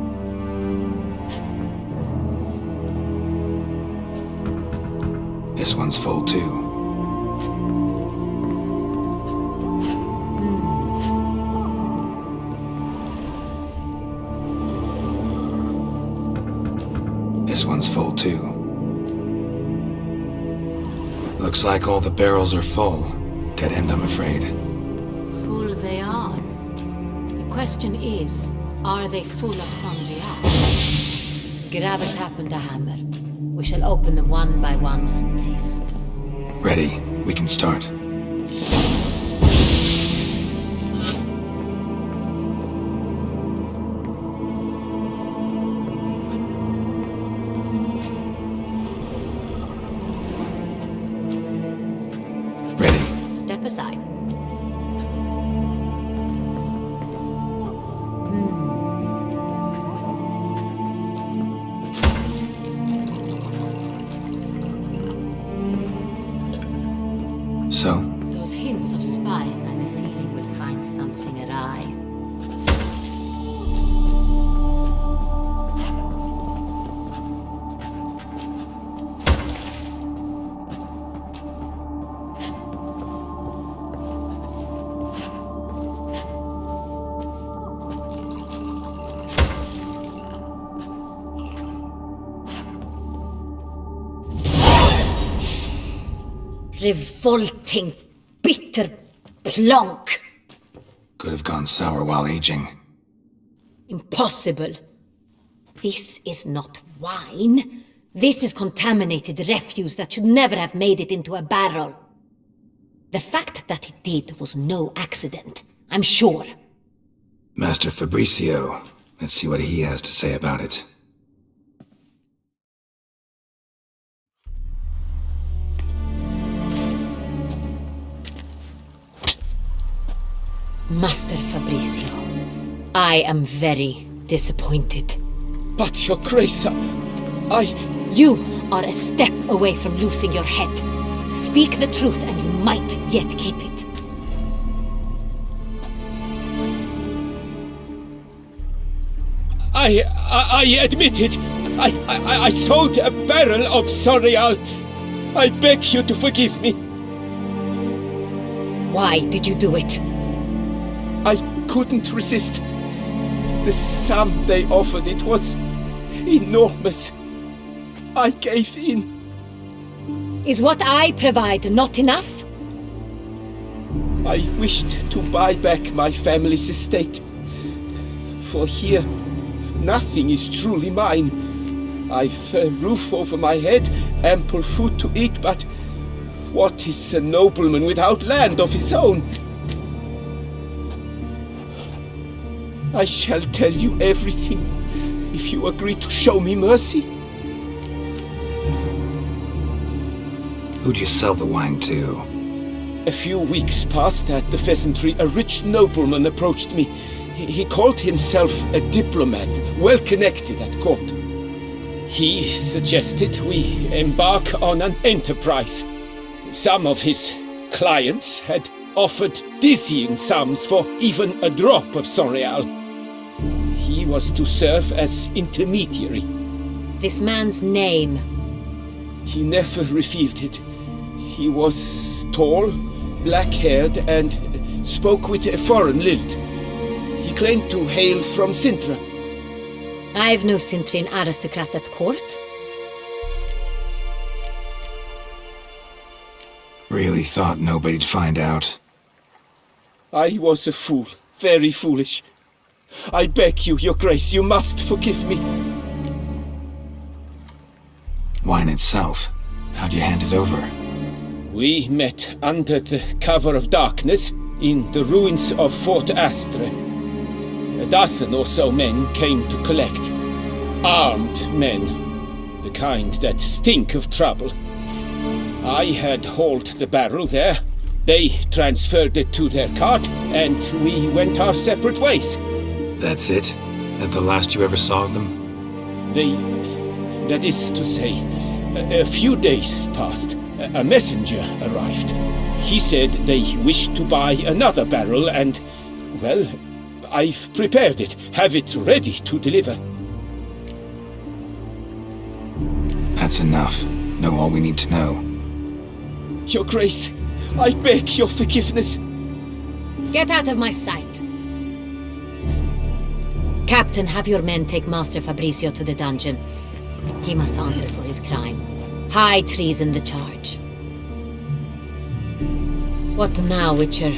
This one's full too. This one's full too. Looks like all the barrels are full. Dead end, I'm afraid. Full they are. The question is, are they full of Sangria? Grab a tap and a hammer. We shall open them one by one and taste. Ready. We can start. Ready. Step aside. So? Those hints of spice, I have a feeling we'll find something awry. Revolting, bitter plonk. Could have gone sour while aging. Impossible. This is not wine. This is contaminated refuse that should never have made it into a barrel. The fact that it did was no accident, I'm sure. Master Fabrizio. Let's see what he has to say about it. Master Fabrizio, I am very disappointed. But, Your Grace, You are a step away from losing your head. Speak the truth and you might yet keep it. I admit it. I sold a barrel of Sangria. I beg you to forgive me. Why did you do it? I couldn't resist. The sum they offered, it was enormous. I gave in. Is what I provide not enough? I wished to buy back my family's estate. For here, nothing is truly mine. I've a roof over my head, ample food to eat, but what is a nobleman without land of his own? I shall tell you everything if you agree to show me mercy. Who'd you sell the wine to? A few weeks past at the pheasantry, a rich nobleman approached me. He called himself a diplomat, well connected at court. He suggested we embark on an enterprise. Some of his clients had offered dizzying sums for even a drop of Sonreal. He was to serve as intermediary. This man's name? He never revealed it. He was tall, black-haired, and spoke with a foreign lilt. He claimed to hail from Sintra. I've no Sintrian aristocrat at court. Really thought nobody'd find out. I was a fool, very foolish. I beg you, Your Grace, you must forgive me. Wine itself, how'd you hand it over? We met under the cover of darkness in the ruins of Fort Astre. A dozen or so men came to collect. Armed men, the kind that stink of trouble. I had hauled the barrel there. They transferred it to their cart, and we went our separate ways. That's it? That the last you ever saw of them? That is to say, a few days passed. A messenger arrived. He said they wished to buy another barrel and, well, I've prepared it. Have it ready to deliver. That's enough. Know all we need to know. Your Grace, I beg your forgiveness. Get out of my sight. Captain, have your men take Master Fabrizio to the dungeon. He must answer for his crime. High treason the charge. What now, Witcher?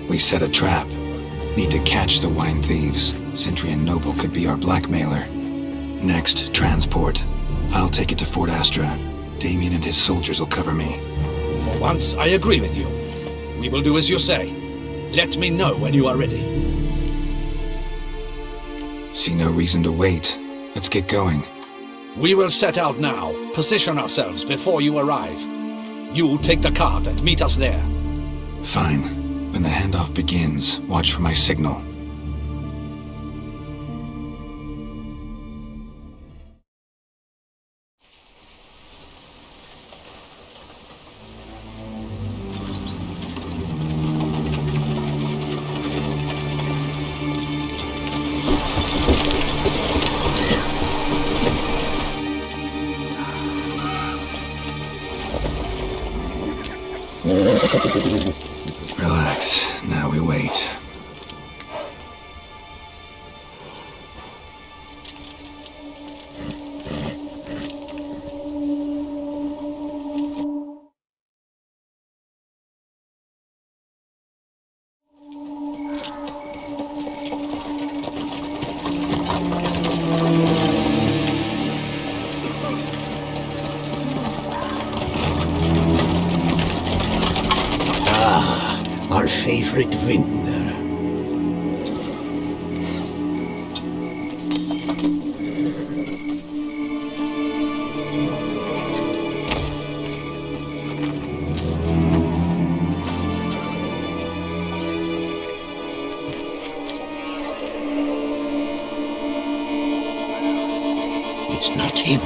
We set a trap. Need to catch the wine thieves. Sintrian noble could be our blackmailer. Next, transport. I'll take it to Fort Astra. Damien and his soldiers will cover me. For once, I agree with you. We will do as you say. Let me know when you are ready. See no reason to wait. Let's get going. We will set out now. Position ourselves before you arrive. You take the cart and meet us there. Fine. When the handoff begins, watch for my signal. Relax. Now we wait. Our favorite vintner. It's not him.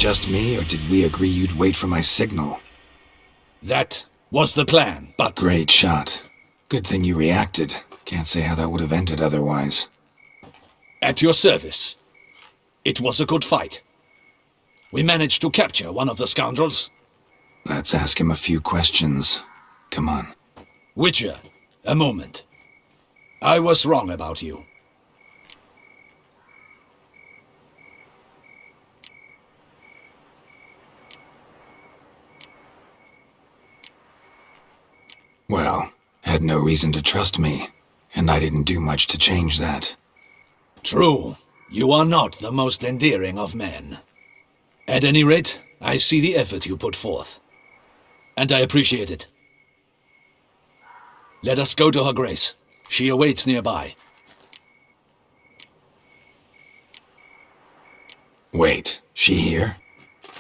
just me, or did we agree you'd wait for my signal? That was the plan, but... Great shot. Good thing you reacted. Can't say how that would have ended otherwise. At your service. It was a good fight. We managed to capture one of the scoundrels. Let's ask him a few questions. Come on. Witcher, a moment. I was wrong about you. Well, had no reason to trust me, and I didn't do much to change that. True. You are not the most endearing of men. At any rate, I see the effort you put forth. And I appreciate it. Let us go to her grace. She awaits nearby. Wait, she here?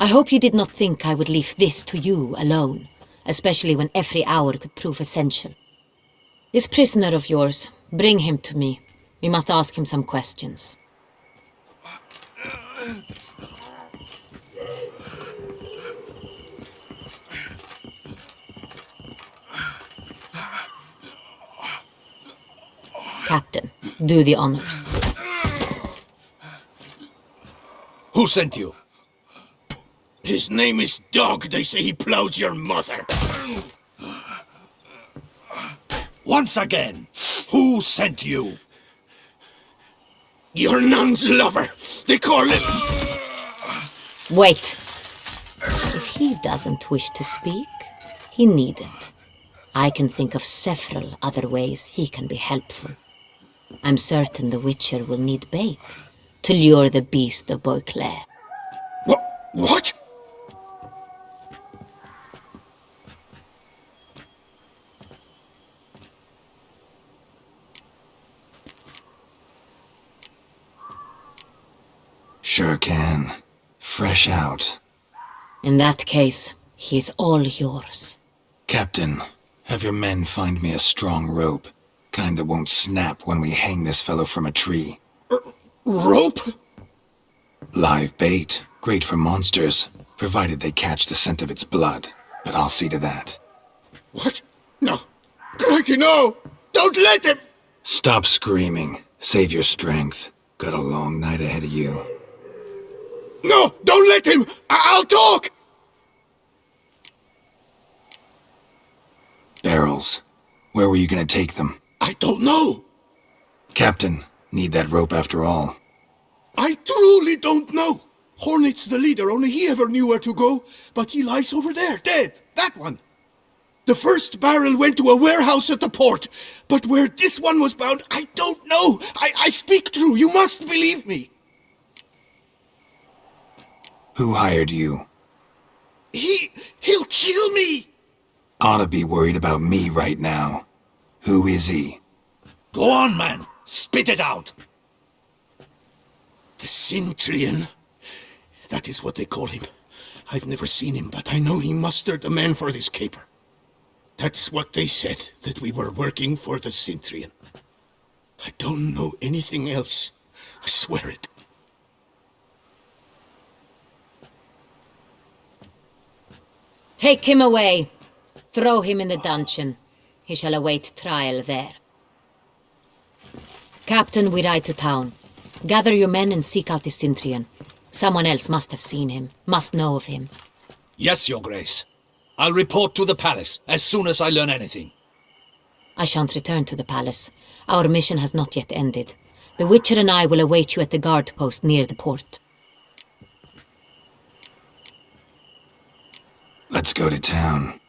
I hope you did not think I would leave this to you alone, especially when every hour could prove essential. This prisoner of yours, bring him to me. We must ask him some questions. Captain, do the honors. Who sent you? His name is Dog. They say he plowed your mother. Once again, who sent you? Your nun's lover. They call him... Wait. If he doesn't wish to speak, he needn't. I can think of several other ways he can be helpful. I'm certain the Witcher will need bait to lure the beast of Beauclair. What? Sure can. Fresh out. In that case, he is all yours. Captain, have your men find me a strong rope. Kind that won't snap when we hang this fellow from a tree. Rope? Live bait. Great for monsters, provided they catch the scent of its blood. But I'll see to that. What? No. Crikey, no! Don't let him! Stop screaming. Save your strength. Got a long night ahead of you. No! Don't let him! I'll talk! Barrels. Where were you gonna take them? I don't know. Captain, need that rope after all. I truly don't know. Hornet's the leader, only he ever knew where to go. But he lies over there, dead. That one. The first barrel went to a warehouse at the port. But where this one was bound, I don't know. I speak true. You must believe me. Who hired you? He'll kill me. Ought to be worried about me right now. Who is he? Go on, man. Spit it out. The Cintrian. That is what they call him. I've never seen him, but I know he mustered the men for this caper. That's what they said, that we were working for the Cintrian. I don't know anything else. I swear it. Take him away. Throw him in the dungeon. He shall await trial there. Captain, we ride to town. Gather your men and seek out the Cintrian. Someone else must have seen him, must know of him. Yes, Your Grace. I'll report to the palace as soon as I learn anything. I shan't return to the palace. Our mission has not yet ended. The Witcher and I will await you at the guard post near the port. Let's go to town.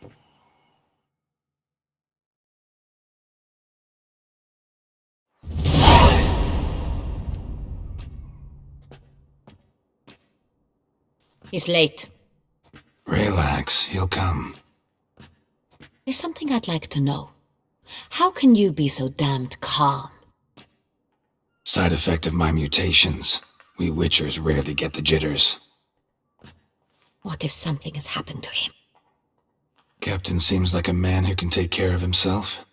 He's late. Relax, he'll come. There's something I'd like to know. How can you be so damned calm? Side effect of my mutations. We Witchers rarely get the jitters. What if something has happened to him? Captain seems like a man who can take care of himself.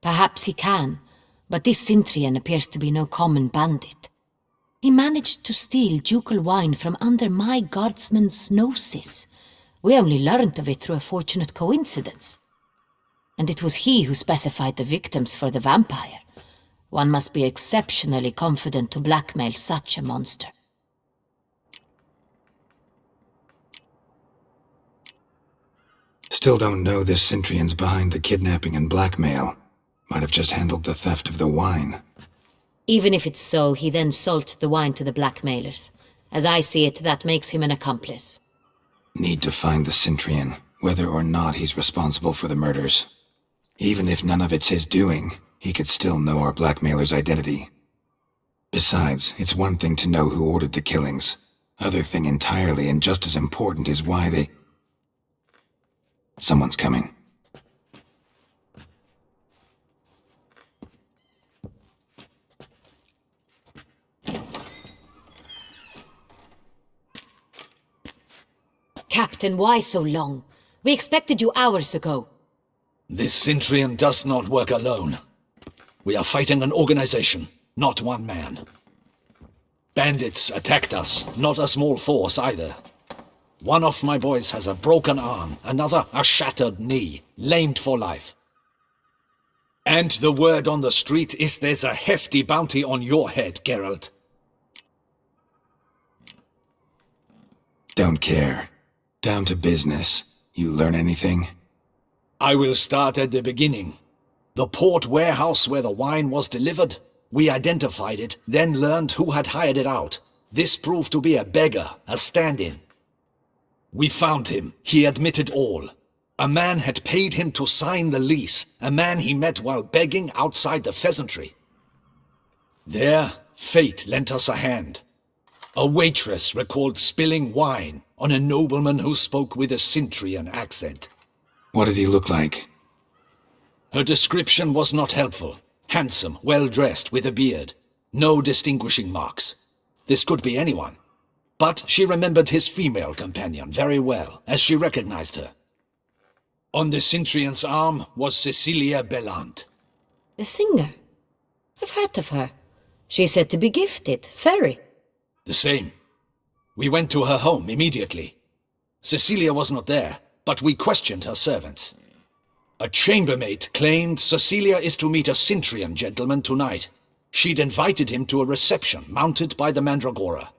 Perhaps he can, but this Cintrian appears to be no common bandit. He managed to steal ducal wine from under my guardsman's noses. We only learned of it through a fortunate coincidence. And it was he who specified the victims for the vampire. One must be exceptionally confident to blackmail such a monster. Still don't know this Cintrian's behind the kidnapping and blackmail. Might have just handled the theft of the wine. Even if it's so, he then sold the wine to the blackmailers. As I see it, that makes him an accomplice. Need to find the Cintrian, whether or not he's responsible for the murders. Even if none of it's his doing, he could still know our blackmailer's identity. Besides, it's one thing to know who ordered the killings. Other thing entirely, and just as important, is why they... Someone's coming. Captain, why so long? We expected you hours ago. This Cintrian does not work alone. We are fighting an organization, not one man. Bandits attacked us, not a small force either. One of my boys has a broken arm, another a shattered knee, lamed for life. And the word on the street is there's a hefty bounty on your head, Geralt. Don't care. Down to business. You learn anything? I will start at the beginning. The port warehouse where the wine was delivered. We identified it, then learned who had hired it out. This proved to be a beggar, a stand-in. We found him. He admitted all. A man had paid him to sign the lease, a man he met while begging outside the pheasantry. There, fate lent us a hand. A waitress recalled spilling wine on a nobleman who spoke with a Cintrian accent. What did he look like? Her description was not helpful. Handsome, well-dressed, with a beard. No distinguishing marks. This could be anyone. But she remembered his female companion very well, as she recognized her. On the Cintrian's arm was Cecilia Bellant. The singer? I've heard of her. She's said to be gifted, fairy. The same. We went to her home immediately. Cecilia was not there, but we questioned her servants. A chambermaid claimed Cecilia is to meet a Cintrian gentleman tonight. She'd invited him to a reception mounted by the Mandragora.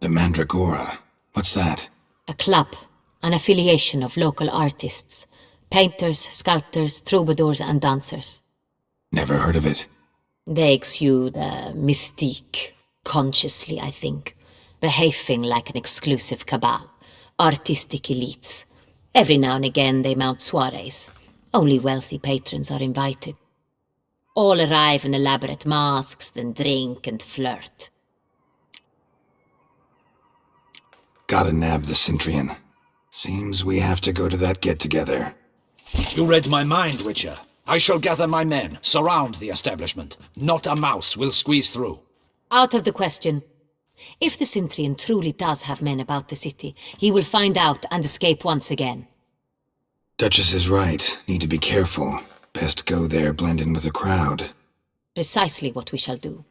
The Mandragora? What's that? A club, an affiliation of local artists. Painters, sculptors, troubadours and dancers. Never heard of it. They exude mystique, consciously, I think. Behaving like an exclusive cabal. Artistic elites. Every now and again they mount soirees. Only wealthy patrons are invited. All arrive in elaborate masks, then drink and flirt. Gotta nab the Cintrian. Seems we have to go to that get-together. You read my mind, Witcher. I shall gather my men, surround the establishment. Not a mouse will squeeze through. Out of the question. If the Cintrian truly does have men about the city, he will find out and escape once again. Duchess is right. Need to be careful. Best go there, blend in with the crowd. Precisely what we shall do.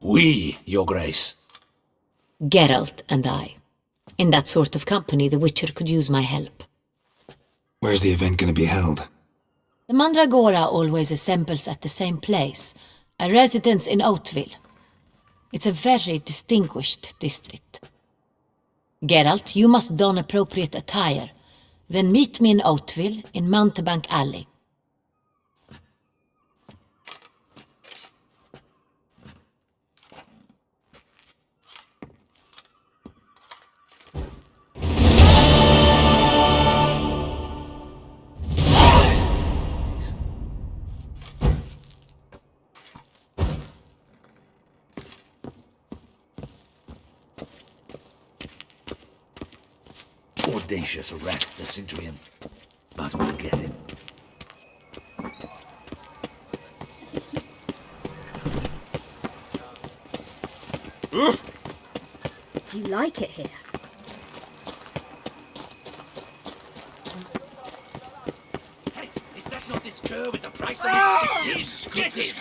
We, Your Grace. Geralt and I. In that sort of company, the Witcher could use my help. Where's the event gonna be held? The Mandragora always assembles at the same place, a residence in Oatville. It's a very distinguished district. Geralt, you must don appropriate attire. Then meet me in Oatville, in Mountebank Alley. Audacious rat, the Cintrian. But we'll get him. Do you like it here? Hey, is that not this this cur with the price of his... It's his. Get him!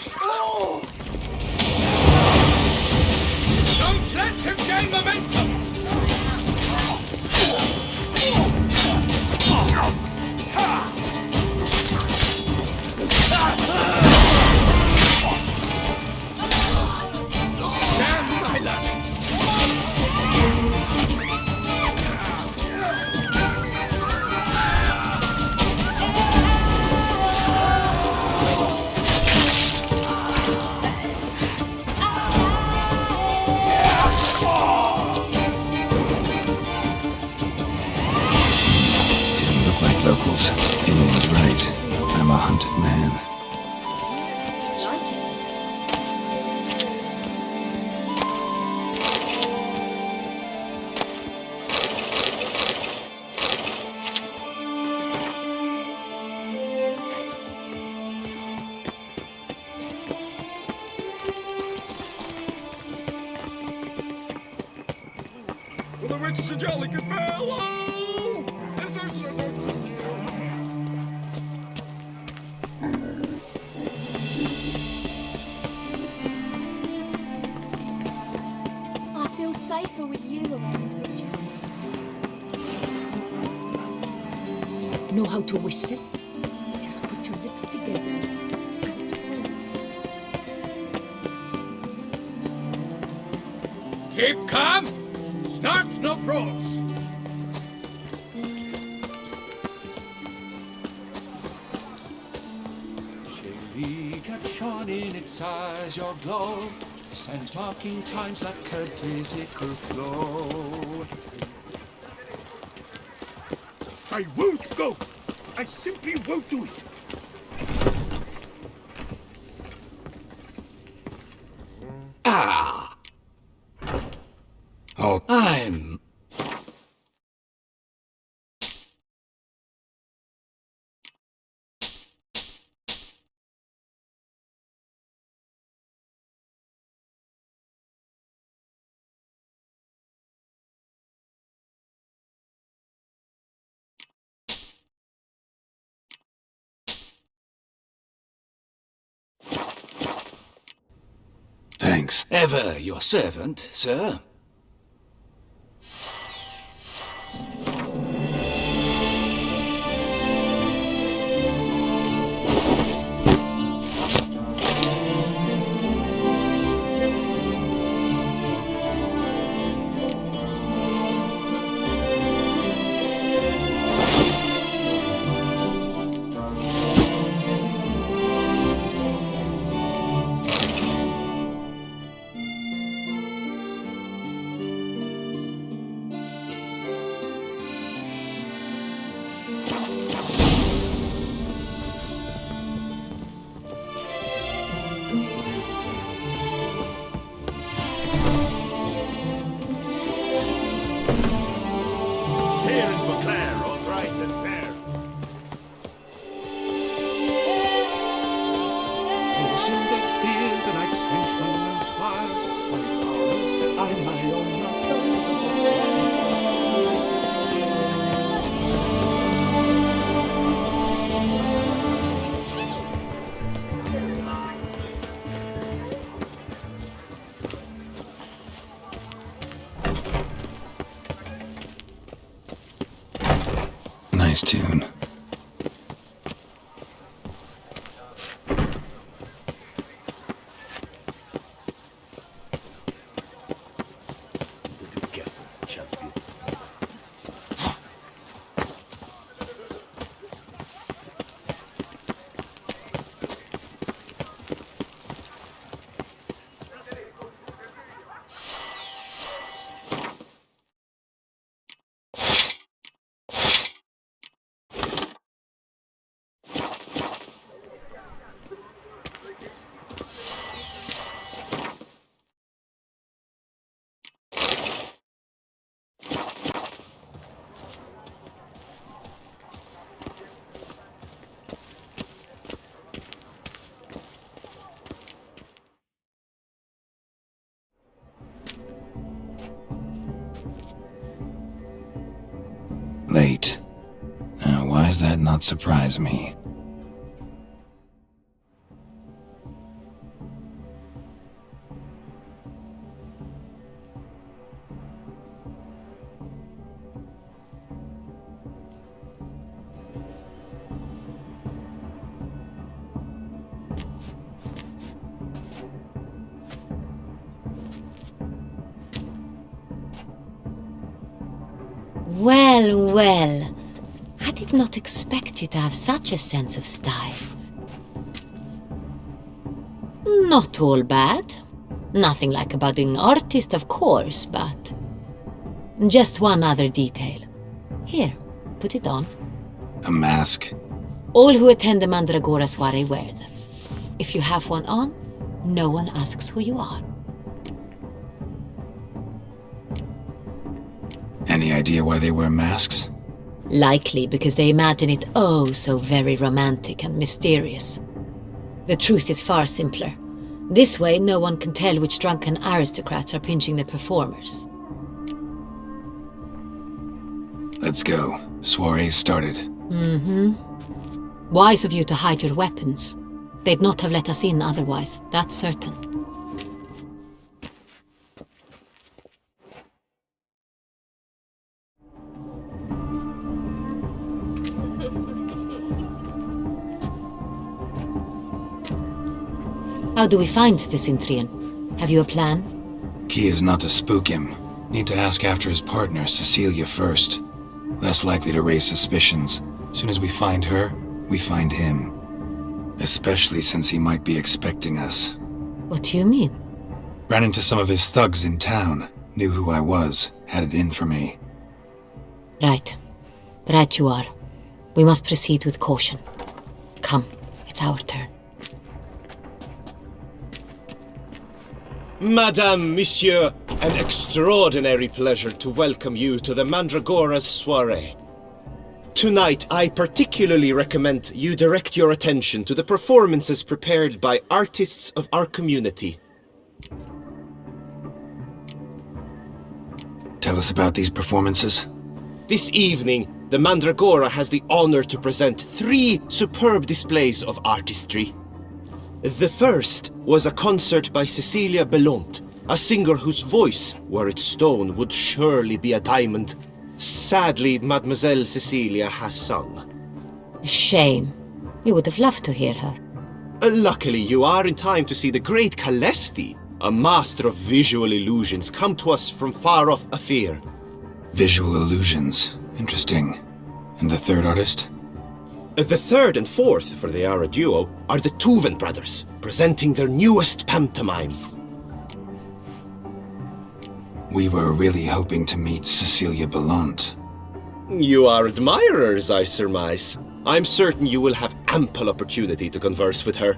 Don't let him gain momentum! Stand, my lad! Locals, Emily's right. I'm a hunted man. For the riches of Jolly good fellow! I feel safer with you around, Richard. Know how to whistle? Just put your lips together and it's fine. Keep calm! Start no pros! Sherry got shone in its eyes, your glow. Sand marking times like a daisical flow. I won't go! I simply won't do it! Ah! Oh, I'm... thanks. Ever your servant, sir. Nice tune. The Duchess's champion. Late. Why does that not surprise me? Well, well. I did not expect you to have such a sense of style. Not all bad. Nothing like a budding artist, of course, but... Just one other detail. Here, put it on. A mask? All who attend the Mandragora soiree wear them. If you have one on, no one asks who you are. Any idea why they wear masks? Likely because they imagine it oh so very romantic and mysterious. The truth is far simpler. This way, no one can tell which drunken aristocrats are pinching the performers. Let's go. Soiree's started. Mm-hmm. Wise of you to hide your weapons. They'd not have let us in otherwise, that's certain. How do we find the Cintrian? Have you a plan? Key is not to spook him. Need to ask after his partner, Cecilia, first. Less likely to raise suspicions. Soon as we find her, we find him. Especially since he might be expecting us. What do you mean? Ran into some of his thugs in town. Knew who I was. Had it in for me. Right. Right you are. We must proceed with caution. Come, it's our turn. Madame, Monsieur, an extraordinary pleasure to welcome you to the Mandragora's soiree. Tonight, I particularly recommend you direct your attention to the performances prepared by artists of our community. Tell us about these performances. This evening, the Mandragora has the honor to present 3 superb displays of artistry. The first was a concert by Cecilia Belont, a singer whose voice, were it stone, would surely be a diamond. Sadly, Mademoiselle Cecilia has sung. Shame. We would have loved to hear her. Luckily, you are in time to see the great Calesti, a master of visual illusions, come to us from far-off Afir. Visual illusions. Interesting. And the third artist? The third and fourth, for they are a duo, are the Tuven brothers, presenting their newest pantomime. We were really hoping to meet Cecilia Belont. You are admirers, I surmise. I'm certain you will have ample opportunity to converse with her.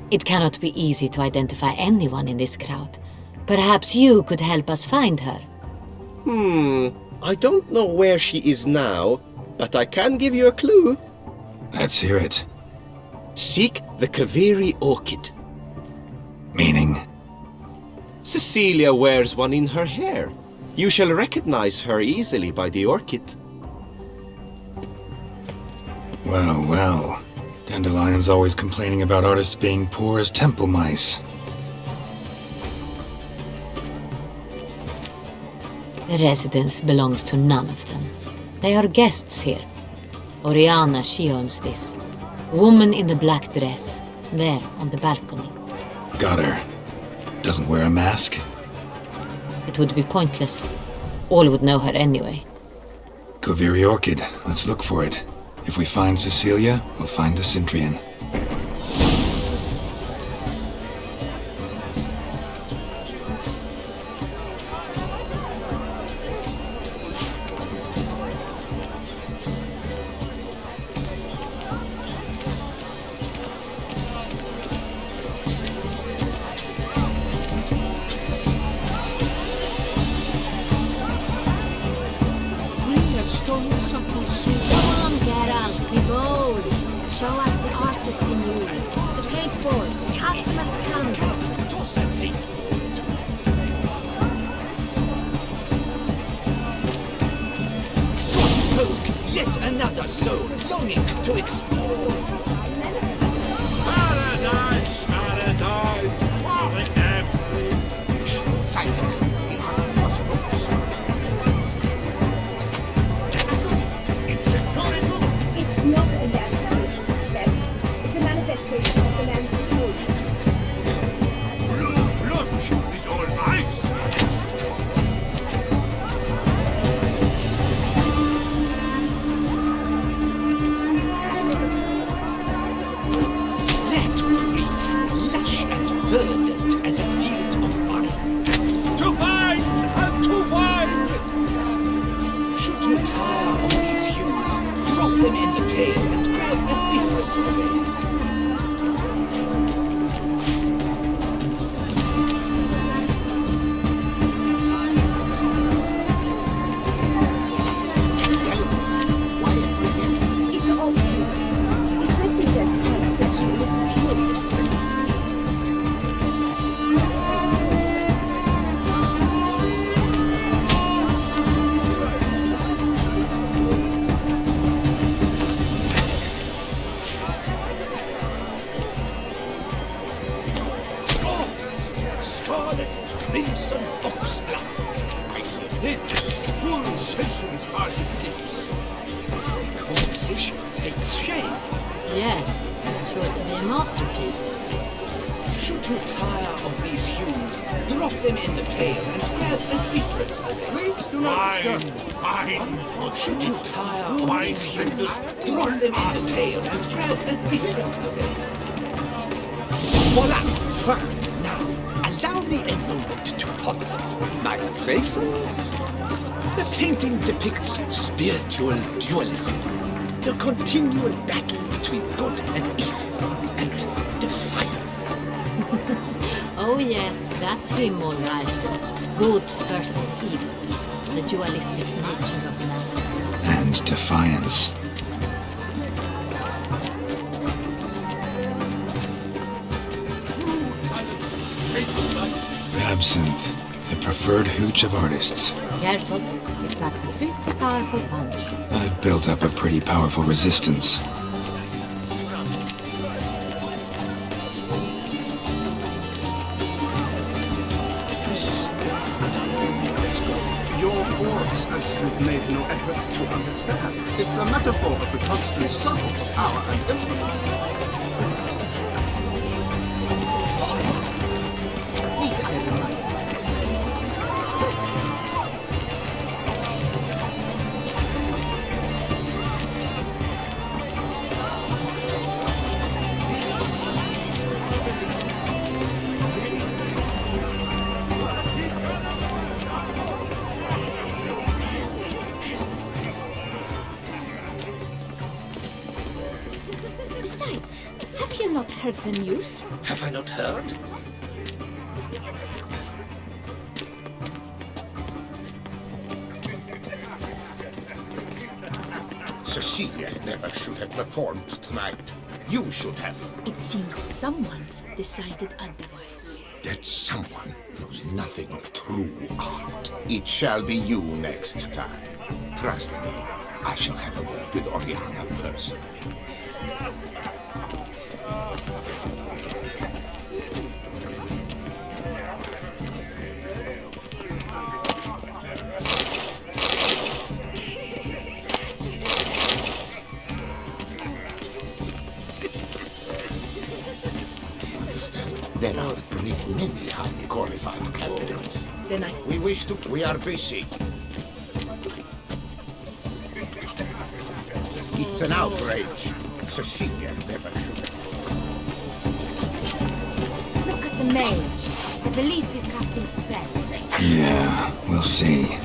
It cannot be easy to identify anyone in this crowd. Perhaps you could help us find her. I don't know where she is now, but I can give you a clue. Let's hear it. Seek the Kaviri orchid. Meaning? Cecilia wears one in her hair. You shall recognize her easily by the orchid. Well, well. Dandelion's always complaining about artists being poor as temple mice. The residence belongs to none of them. They are guests here. Oriana, she owns this. Woman in the black dress, there on the balcony. Got her. Doesn't wear a mask? It would be pointless. All would know her anyway. Kaviri orchid. Let's look for it. If we find Cecilia, we'll find the Cintrian. Show us the artist in you. The paintballs. Cast them at the canvas. Folk, yet another soul longing to explore. Paradise, paradise, paradise. Silence. The artist must focus. It's the solitude. It's not a landscape, Clem. It's a manifestation of the man's soul. Blue blood is all ice. Yes, it's sure to be a masterpiece. Should you tire of these hues, drop them in the pail and grab a different lane. Please do not disturb. Should you tire of these hues, drop them in the pail and grab a different lane. Voila! Fine. Now, allow me a moment to ponder. My appraisal? The painting depicts spiritual dualism. The continual battle between good and evil, and defiance. Oh yes, that's him all right. Good versus evil. The dualistic nature of man. And defiance. Absinthe, the preferred hooch of artists. Careful, it packs a pretty powerful punch. I've built up a pretty powerful resistance. Your words as you've made no efforts to understand. It's a metaphor of the constant struggle for power and influence. Besides, have you not heard the news? Have I not heard? Cecilia never should have performed tonight. You should have. It seems someone decided otherwise. That someone knows nothing of true art. It shall be you next time. Trust me, I shall have a word with Oriana personally. There are a great many highly qualified candidates. Then We are busy. It's an outrage. Cecilia never should have. Look at the mage. I believe he's casting spells. Yeah, we'll see.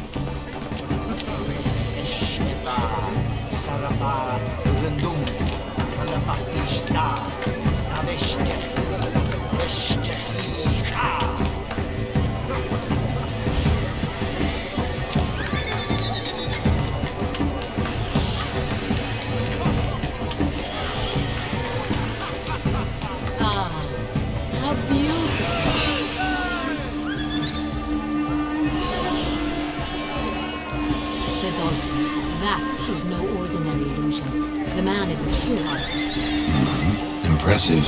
How beautiful! The dolphins. That is no ordinary illusion. The man is a true artist. Impressive.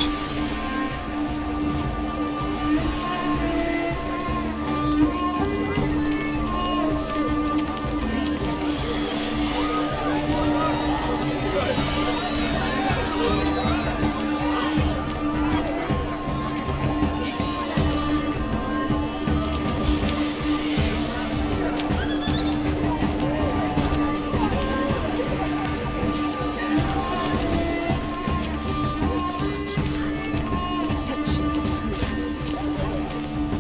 Exceptionally true.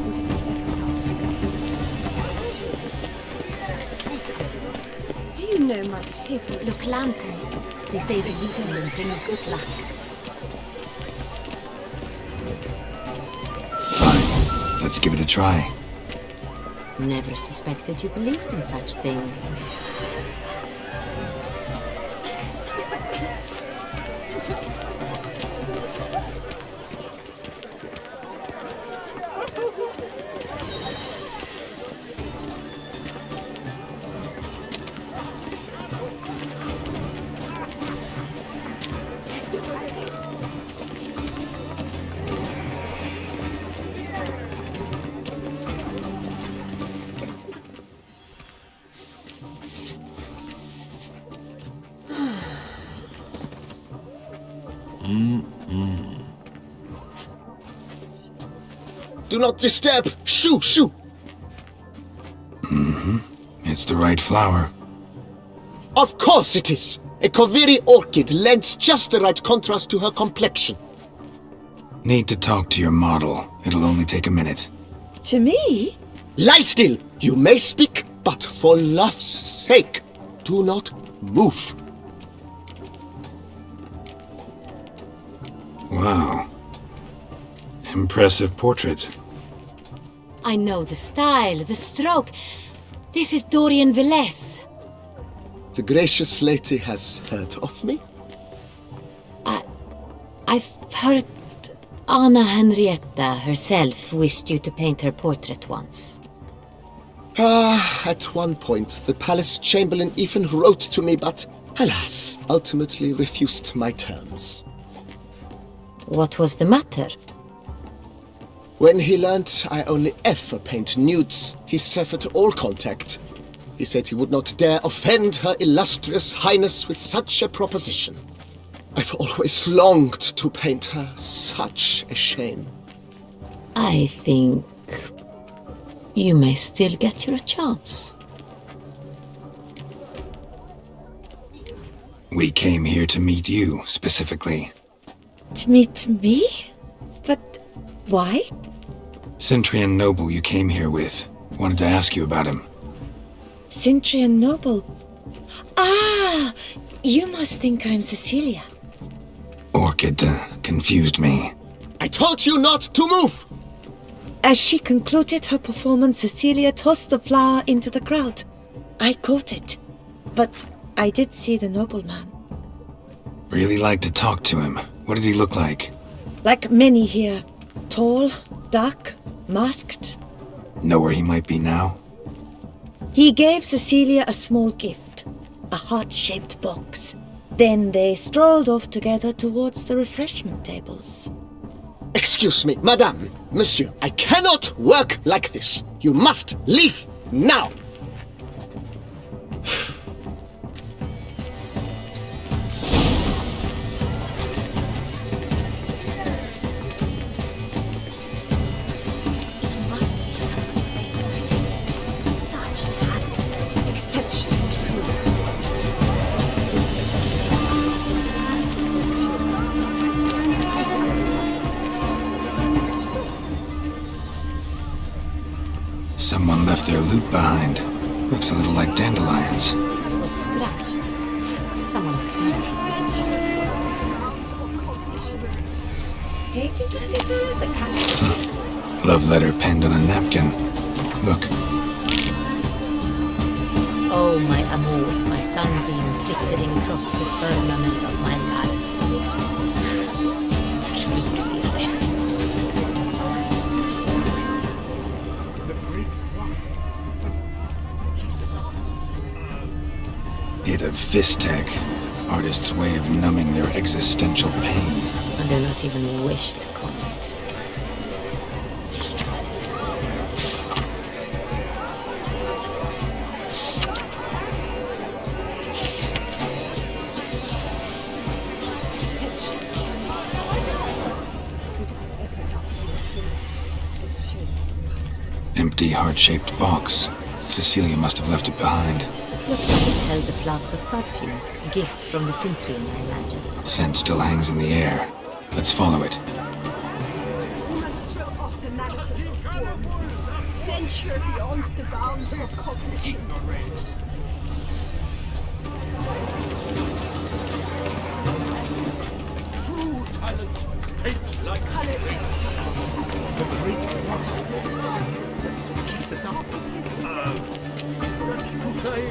Would have been effort after it. Do you know my favorite? Look, lanterns. They say the least one brings good luck. Fine. Let's give it a try. Never suspected you believed in such things. Do not disturb! Shoo, shoo! It's the right flower. Of course it is! A Koviri orchid lends just the right contrast to her complexion. Need to talk to your model. It'll only take a minute. To me? Lie still! You may speak, but for love's sake, do not move. Wow. Impressive portrait. I know the style, the stroke. This is Dorian Velez. The gracious lady has heard of me? I've heard Anna Henrietta herself wished you to paint her portrait once. At one point, the palace chamberlain even wrote to me, but alas, ultimately refused my terms. What was the matter? When he learnt I only ever paint nudes, he severed all contact. He said he would not dare offend her illustrious highness with such a proposition. I've always longed to paint her. Such a shame. I think you may still get your chance. We came here to meet you, specifically. To meet me? But why? Centrian noble you came here with. Wanted to ask you about him. Centrian noble. Ah! You must think I'm Cecilia. Orchid confused me. I told you not to move! As she concluded her performance, Cecilia tossed the flower into the crowd. I caught it, but I did see the nobleman. Really like to talk to him. What did he look like? Like many here. Tall, dark, masked. Know where he might be now? He gave Cecilia a small gift, a heart-shaped box. Then they strolled off together towards the refreshment tables. Excuse me, madame, monsieur, I cannot work like this. You must leave now. Someone left their loot behind. Looks a little like dandelions. This was scratched. Someone painted this. Love letter penned on a napkin. Look. Oh, my amour, my sunbeam flickering across the firmament of my life. Tricky refuse. Hit of Vistek, artist's way of numbing their existential pain. I do not even wish to comment. Empty, heart-shaped box. Cecilia must have left it behind. Looks like it held a flask of perfume. A gift from the Cintrian, I imagine. Scent still hangs in the air. Let's follow it. We must throw off the manacles of form. Venture beyond the bounds of cognition. True talent paints like colors. The great one. He's a dance. That's to say,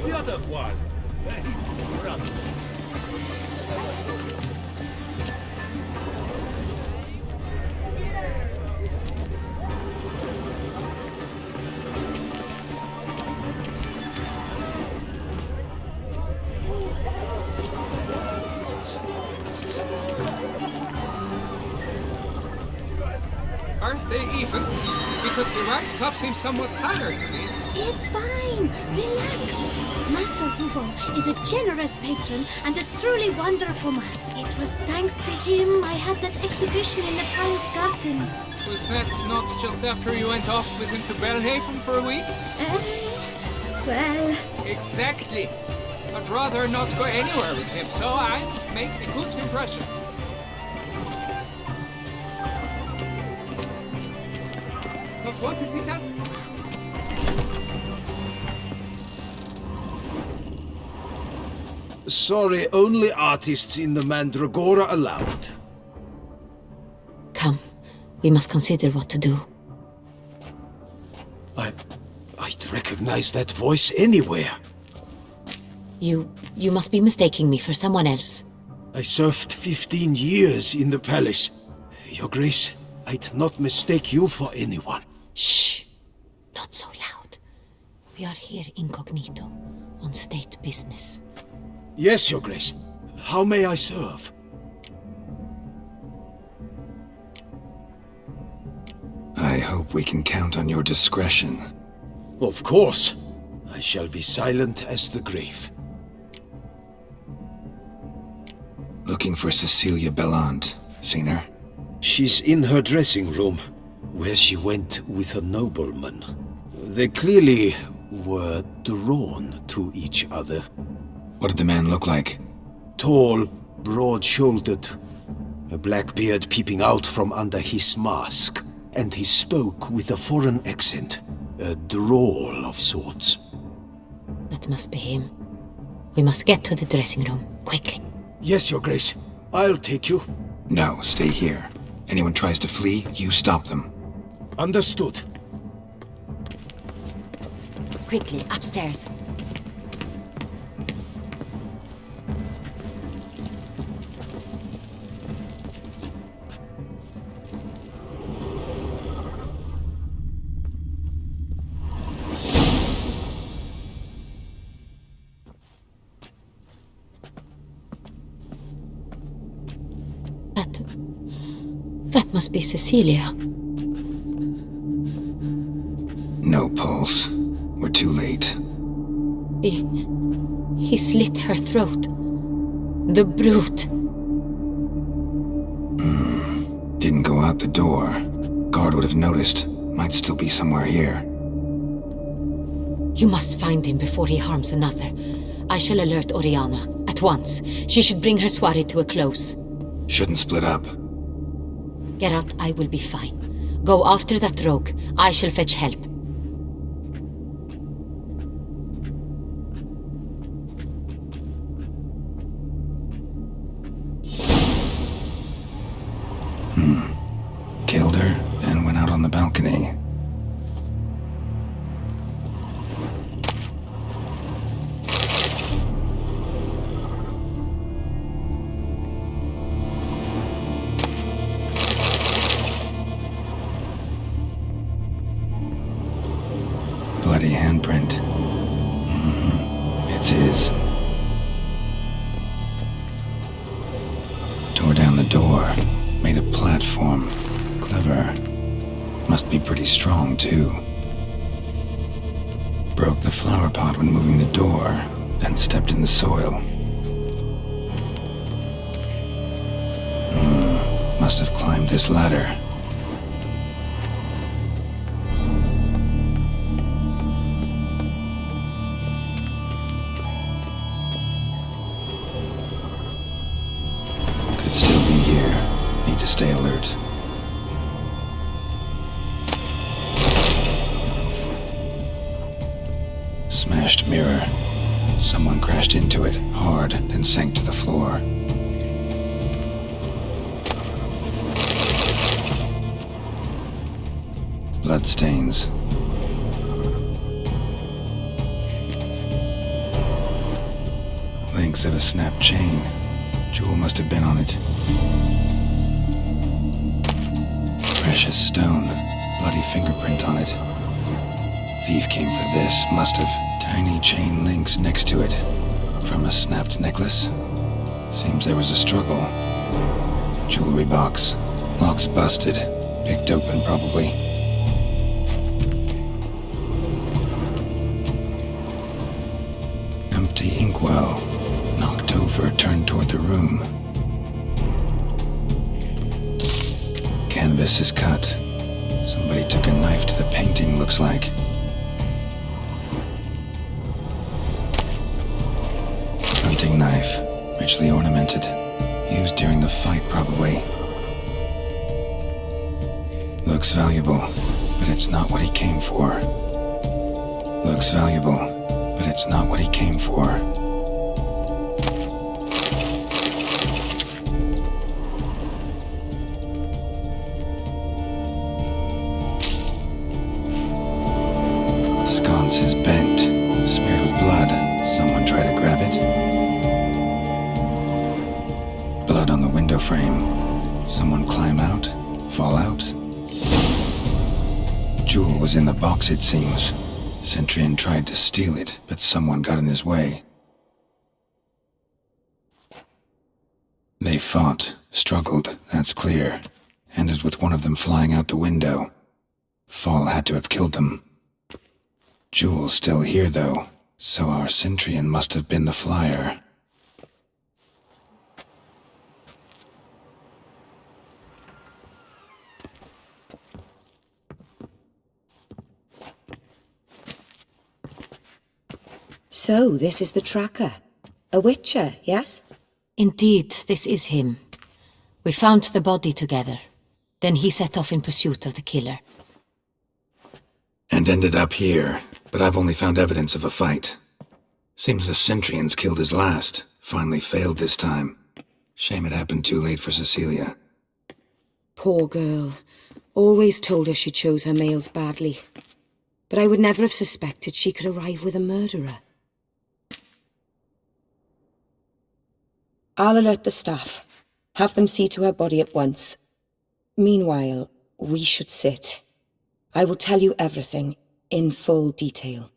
the other one. His brother. Aren't they even? Because the right cup seems somewhat higher to me. It's fine. Relax. Master Bouffon is a generous patron and a truly wonderful man. It was thanks to him I had that exhibition in the palace gardens. Was that not just after you went off with him to Belhaven for a week? Well... Exactly. I'd rather not go anywhere with him, so I must make a good impression. But what if he doesn't? Sorry, only artists in the Mandragora allowed. Come, we must consider what to do. I'd recognize that voice anywhere. You must be mistaking me for someone else. I served 15 years in the palace. Your Grace, I'd not mistake you for anyone. Shh! Not so loud. We are here incognito, on state business. Yes, Your Grace. How may I serve? I hope we can count on your discretion. Of course. I shall be silent as the grave. Looking for Cecilia Bellant. Seen her? She's in her dressing room, where she went with a nobleman. They clearly were drawn to each other. What did the man look like? Tall, broad-shouldered, a black beard peeping out from under his mask, and he spoke with a foreign accent, a drawl of sorts. That must be him. We must get to the dressing room, quickly. Yes, Your Grace. I'll take you. No, stay here. Anyone tries to flee, you stop them. Understood. Quickly, upstairs. That must be Cecilia. No pulse. We're too late. He slit her throat. The brute. Didn't go out the door. Guard would have noticed. Might still be somewhere here. You must find him before he harms another. I shall alert Oriana. At once. She should bring her soirée to a close. Shouldn't split up. Geralt, I will be fine. Go after that rogue. I shall fetch help. Killed her, and went out on the balcony. Bloody handprint. It's his. Tore down the door. Made a platform. Clever. Must be pretty strong, too. Broke the flower pot when moving the door, then stepped in the soil. Must have climbed this ladder. Could still be here. Need to stay alert. Smashed mirror. Someone crashed into it, hard, then sank to the floor. Bloodstains. Links of a snapped chain. Jewel must have been on it. Precious stone. Bloody fingerprint on it. Thief came for this. Must have. Tiny chain links next to it. From a snapped necklace. Seems there was a struggle. Jewelry box. Lock's busted. Picked open, probably. room. Canvas is cut. Somebody took a knife to the painting, looks like. Hunting knife, richly ornamented. Used during the fight, probably. Looks valuable, but it's not what he came for. Looks valuable, but it's not what he came for. Sconce is bent, smeared with blood. Someone try to grab it? Blood on the window frame. Someone climb out? Fall out? Jewel was in the box, it seems. Centurion tried to steal it, but someone got in his way. They fought, struggled, that's clear. Ended with one of them flying out the window. Fall had to have killed them. Jewel's still here, though, so our Centurion must have been the flyer. So, this is the tracker. A witcher, yes? Indeed, this is him. We found the body together. Then he set off in pursuit of the killer. And ended up here, but I've only found evidence of a fight. Seems the Centurions killed his last. Finally failed this time. Shame it happened too late for Cecilia. Poor girl. Always told her she chose her males badly. But I would never have suspected she could arrive with a murderer. I'll alert the staff. Have them see to her body at once. Meanwhile, we should sit. I will tell you everything, in full detail.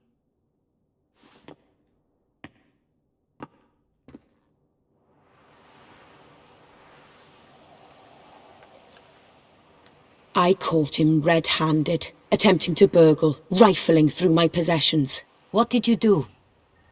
I caught him red-handed, attempting to burgle, rifling through my possessions. What did you do?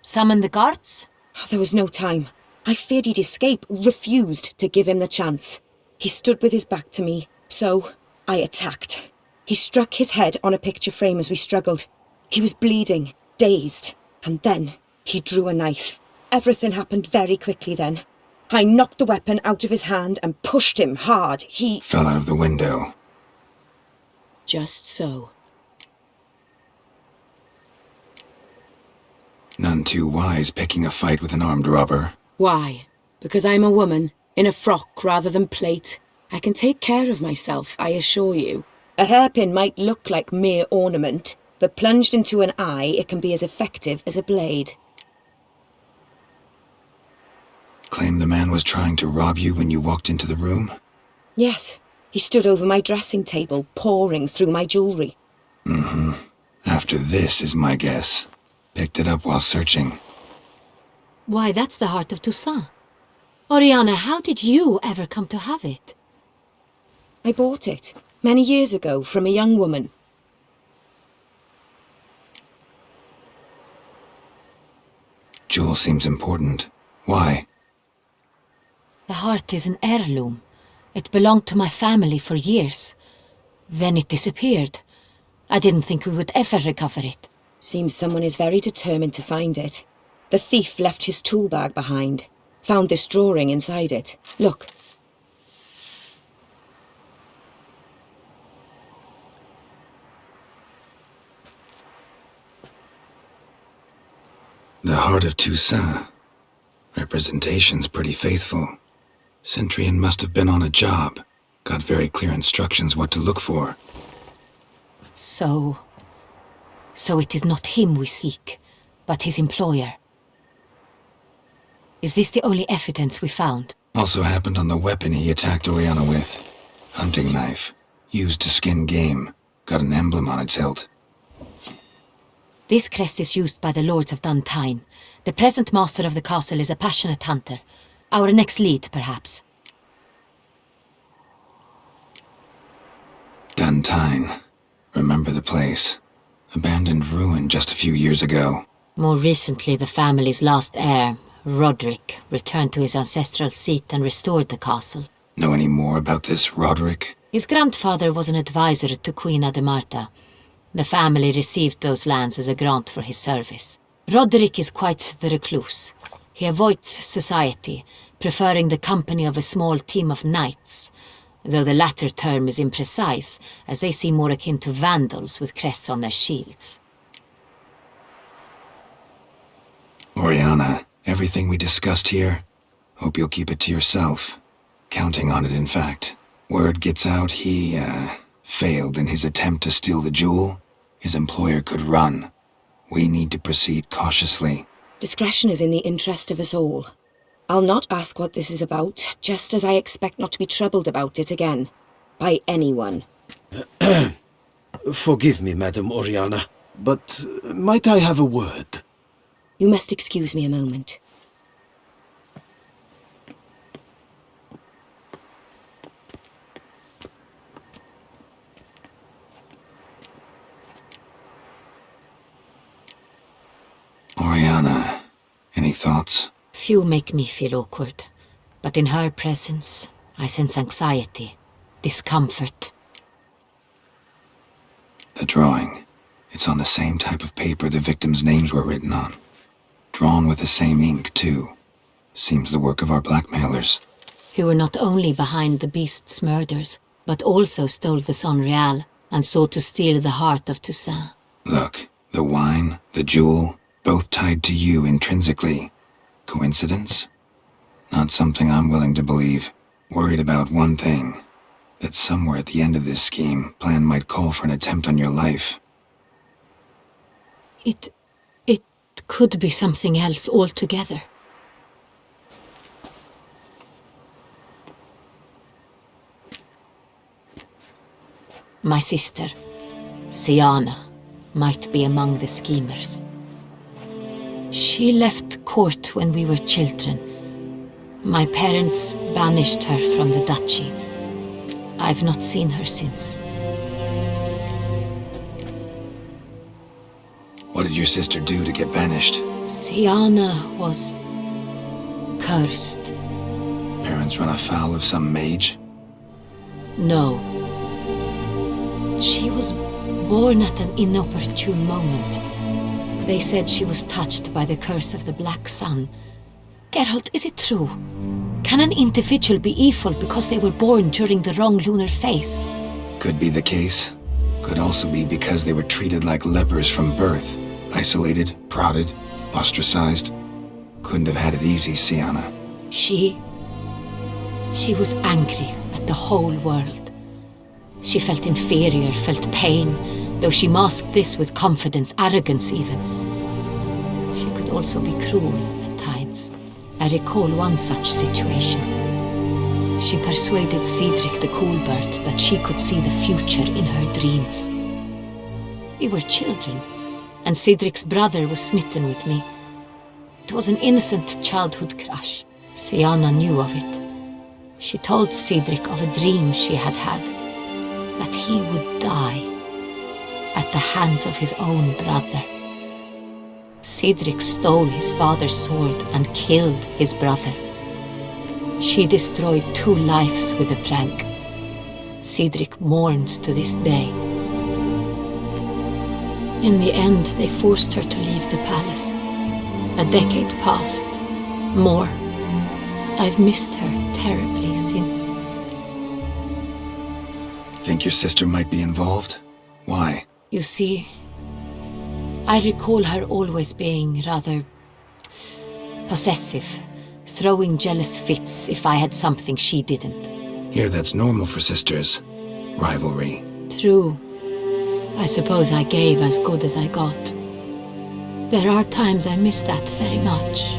Summon the guards? There was no time. I feared he'd escape, refused to give him the chance. He stood with his back to me, so I attacked. He struck his head on a picture frame as we struggled. He was bleeding, dazed, and then he drew a knife. Everything happened very quickly then. I knocked the weapon out of his hand and pushed him hard. He fell out of the window. Just so. None too wise picking a fight with an armed robber. Why? Because I'm a woman, in a frock rather than plate. I can take care of myself, I assure you. A hairpin might look like mere ornament, but plunged into an eye, it can be as effective as a blade. Claim the man was trying to rob you when you walked into the room? Yes. He stood over my dressing table, pouring through my jewellery. Mm-hmm. After this is my guess. Picked it up while searching. Why, that's the heart of Toussaint. Oriana, how did you ever come to have it? I bought it, many years ago, from a young woman. Jewel seems important. Why? The heart is an heirloom. It belonged to my family for years. Then it disappeared. I didn't think we would ever recover it. Seems someone is very determined to find it. The thief left his tool bag behind. Found this drawing inside it. Look. The heart of Toussaint. Representation's pretty faithful. Centurion must have been on a job. Got very clear instructions what to look for. So it is not him we seek, but his employer. Is this the only evidence we found? Also happened on the weapon he attacked Oriana with. Hunting knife. Used to skin game. Got an emblem on its hilt. This crest is used by the Lords of Duntine. The present master of the castle is a passionate hunter. Our next lead, perhaps. Duntine. Remember the place. Abandoned ruin just a few years ago. More recently, the family's last heir, Roderick returned to his ancestral seat and restored the castle. Know any more about this Roderick? His grandfather was an advisor to Queen Ademarta. The family received those lands as a grant for his service. Roderick is quite the recluse. He avoids society, preferring the company of a small team of knights, though the latter term is imprecise, as they seem more akin to vandals with crests on their shields. Oriana, everything we discussed here, hope you'll keep it to yourself. Counting on it, in fact. Word gets out he, failed in his attempt to steal the jewel. His employer could run. We need to proceed cautiously. Discretion is in the interest of us all. I'll not ask what this is about, just as I expect not to be troubled about it again. By anyone. Forgive me, Madam Oriana, but might I have a word? You must excuse me a moment. Oriana, any thoughts? Few make me feel awkward, but in her presence, I sense anxiety, discomfort. The drawing. It's on the same type of paper the victims' names were written on. Drawn with the same ink, too. Seems the work of our blackmailers. Who were not only behind the beast's murders, but also stole the Sonreal and sought to steal the heart of Toussaint. Look, the wine, the jewel, both tied to you intrinsically. Coincidence? Not something I'm willing to believe. Worried about one thing. That somewhere at the end of this scheme, plan might call for an attempt on your life. It could be something else altogether. My sister, Siana, might be among the schemers. She left court when we were children. My parents banished her from the duchy. I've not seen her since. What did your sister do to get banished? Siana was cursed. Parents run afoul of some mage? No. She was born at an inopportune moment. They said she was touched by the curse of the Black Sun. Geralt, is it true? Can an individual be evil because they were born during the wrong lunar phase? Could be the case. Could also be because they were treated like lepers from birth. Isolated, prodded, ostracized. Couldn't have had it easy, Siana. She was angry at the whole world. She felt inferior, felt pain, though she masked this with confidence, arrogance even. She could also be cruel at times. I recall one such situation. She persuaded Cedric the Coolbird that she could see the future in her dreams. We were children, and Cedric's brother was smitten with me. It was an innocent childhood crush. Siana knew of it. She told Cedric of a dream she had had, that he would die at the hands of his own brother. Cedric stole his father's sword and killed his brother. She destroyed 2 lives with a prank. Cedric mourns to this day. In the end, they forced her to leave the palace. A decade passed. More. I've missed her terribly since. Think your sister might be involved? Why? You see, I recall her always being rather possessive, throwing jealous fits if I had something she didn't. Here, that's normal for sisters. Rivalry. True. I suppose I gave as good as I got. There are times I miss that very much.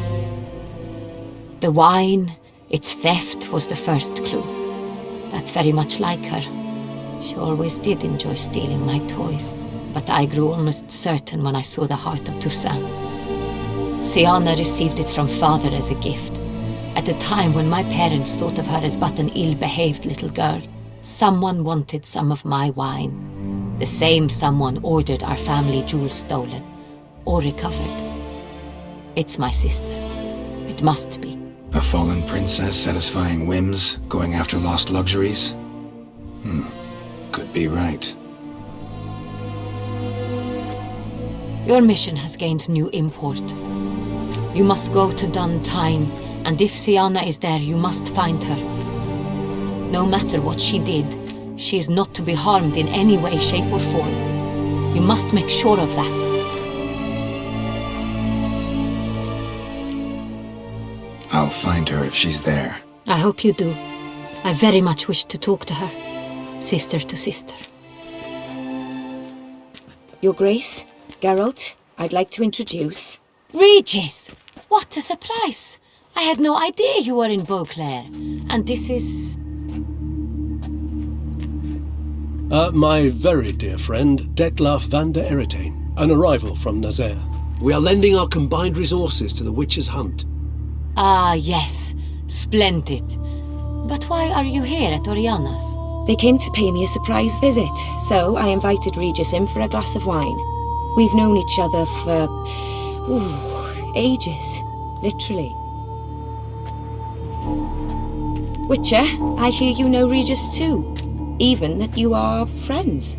The wine, its theft, was the first clue. That's very much like her. She always did enjoy stealing my toys, but I grew almost certain when I saw the heart of Toussaint. Siana received it from father as a gift. At a time when my parents thought of her as but an ill-behaved little girl, someone wanted some of my wine. The same someone ordered our family jewels stolen, or recovered. It's my sister. It must be. A fallen princess satisfying whims, going after lost luxuries? Could be right. Your mission has gained new import. You must go to Duntine, and if Sienna is there, you must find her. No matter what she did, she is not to be harmed in any way, shape, or form. You must make sure of that. I'll find her if she's there. I hope you do. I very much wish to talk to her, sister to sister. Your Grace, Geralt, I'd like to introduce... Regis! What a surprise! I had no idea you were in Beauclair. And this is... My very dear friend, Detlaf van der Eritane, an arrival from Nazaire. We are lending our combined resources to the Witcher's hunt. Ah, yes. Splendid. But why are you here at Oriana's? They came to pay me a surprise visit, so I invited Regis in for a glass of wine. We've known each other for... ages. Literally. Witcher, I hear you know Regis too. Even that you are friends.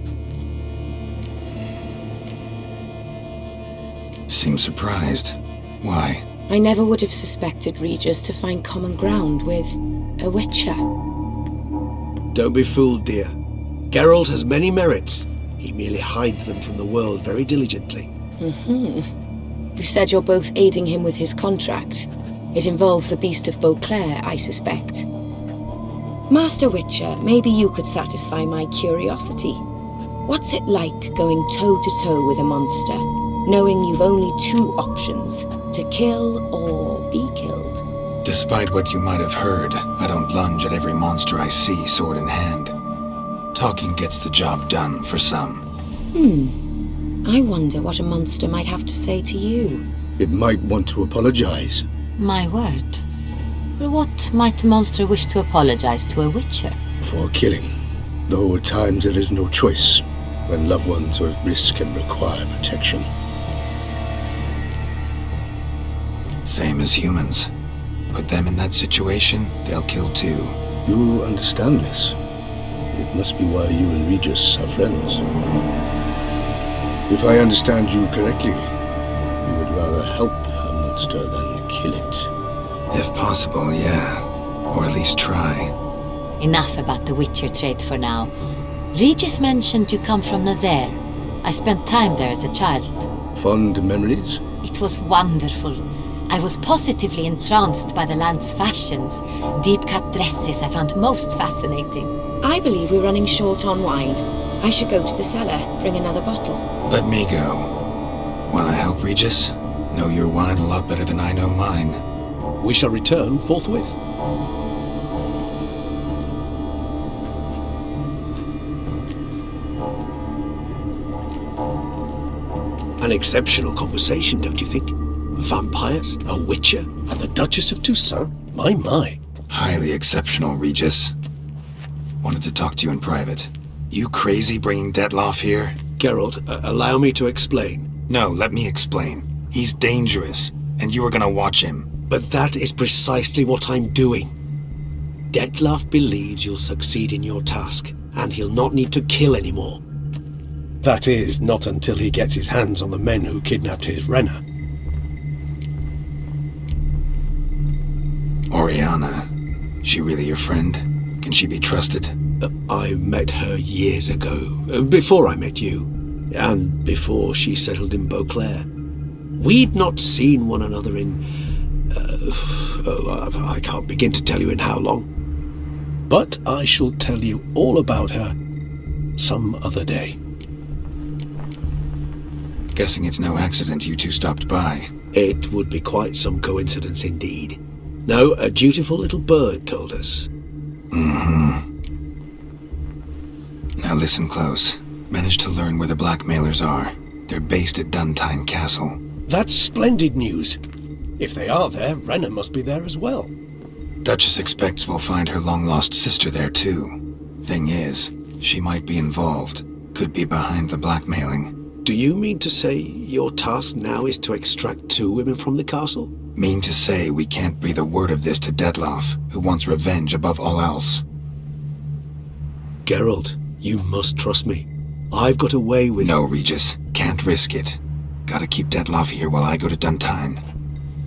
Seem surprised. Why? I never would have suspected Regis to find common ground with a Witcher. Don't be fooled, dear. Geralt has many merits. He merely hides them from the world very diligently. You said you're both aiding him with his contract. It involves the Beast of Beauclair, I suspect. Master Witcher, maybe you could satisfy my curiosity. What's it like going toe-to-toe with a monster, knowing you've only two options, to kill or be killed? Despite what you might have heard, I don't lunge at every monster I see sword in hand. Talking gets the job done for some. I wonder what a monster might have to say to you. It might want to apologize. My word. For what might a monster wish to apologize to a Witcher? For killing. Though at times there is no choice, when loved ones are at risk and require protection. Same as humans. Put them in that situation, they'll kill too. You understand this. It must be why you and Regis are friends. If I understand you correctly, you would rather help a monster than kill it. If possible, yeah. Or at least try. Enough about the Witcher trade for now. Regis mentioned you come from Nazaire. I spent time there as a child. Fond memories? It was wonderful. I was positively entranced by the land's fashions. Deep-cut dresses I found most fascinating. I believe we're running short on wine. I should go to the cellar, bring another bottle. Let me go. Wanna help, Regis? Know your wine a lot better than I know mine. We shall return forthwith. An exceptional conversation, don't you think? Vampires, a Witcher, and the Duchess of Toussaint? My. Highly exceptional, Regis. Wanted to talk to you in private. You crazy bringing Detlaf here? Geralt, allow me to explain. No, let me explain. He's dangerous, and you were gonna watch him. But that is precisely what I'm doing. Detlaf believes you'll succeed in your task, and he'll not need to kill anymore. That is, not until he gets his hands on the men who kidnapped his Renna. Oriana. She really your friend? Can she be trusted? I met her years ago, before I met you, and before she settled in Beauclair. We'd not seen one another in... I can't begin to tell you in how long. But I shall tell you all about her some other day. Guessing it's no accident you two stopped by. It would be quite some coincidence indeed. No, a dutiful little bird told us. Now listen close. Managed to learn where the blackmailers are. They're based at Duntine Castle. That's splendid news. If they are there, Renna must be there as well. Duchess expects we'll find her long-lost sister there too. Thing is, she might be involved. Could be behind the blackmailing. Do you mean to say your task now is to extract 2 women from the castle? Mean to say we can't breathe a word of this to Dettlaff, who wants revenge above all else. Geralt, you must trust me. I've got a way with... No, Regis. Can't risk it. Gotta keep Dettlaff here while I go to Duntine.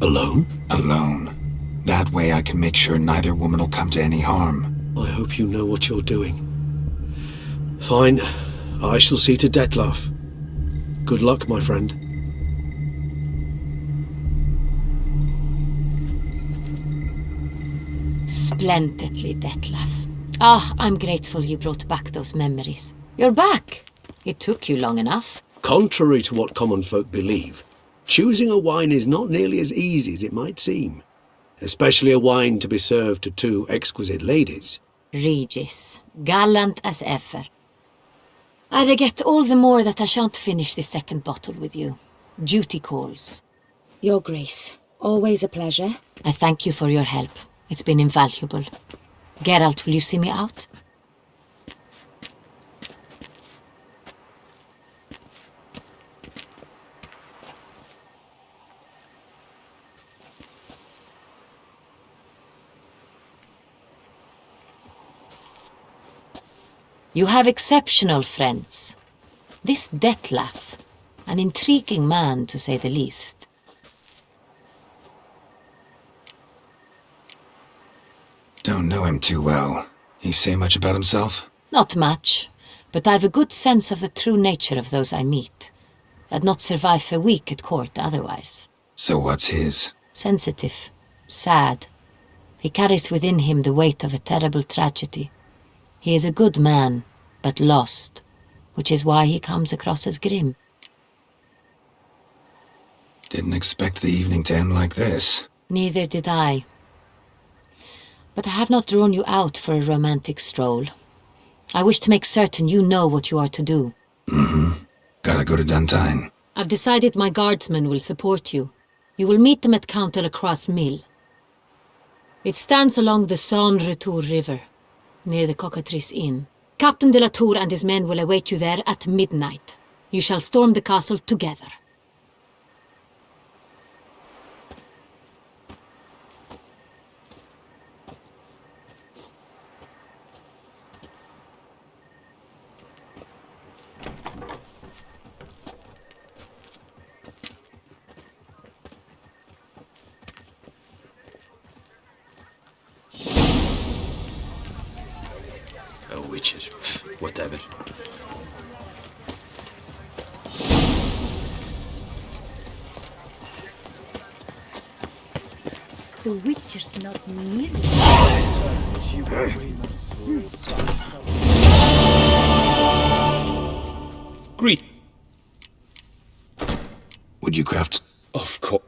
Alone? Alone. That way I can make sure neither woman will come to any harm. I hope you know what you're doing. Fine. I shall see to Dettlaff. Good luck, my friend. Splendidly, Dettlaff. Ah, I'm grateful you brought back those memories. You're back. It took you long enough. Contrary to what common folk believe, choosing a wine is not nearly as easy as it might seem. Especially a wine to be served to 2 exquisite ladies. Regis, gallant as ever. I regret all the more that I shan't finish the 2nd bottle with you. Duty calls. Your Grace, always a pleasure. I thank you for your help. It's been invaluable. Geralt, will you see me out? You have exceptional friends. This Dettlaff, an intriguing man to say the least. Don't know him too well. He say much about himself? Not much, but I've a good sense of the true nature of those I meet. I'd not survive a week at court otherwise. So what's his? Sensitive, sad. He carries within him the weight of a terrible tragedy. He is a good man, but lost, which is why he comes across as grim. Didn't expect the evening to end like this. Neither did I. But I have not drawn you out for a romantic stroll. I wish to make certain you know what you are to do. Mm-hmm. Gotta go to Duntine. I've decided my guardsmen will support you. You will meet them at Count Delacroix' mill. It stands along the Saône-Retour River, near the Cockatrice Inn. Captain de la Tour and his men will await you there at midnight. You shall storm the castle together. Witcher. Whatever. The Witcher's not nearly as you were Raymond's sword, such trouble. Greet. Would you craft? Of course.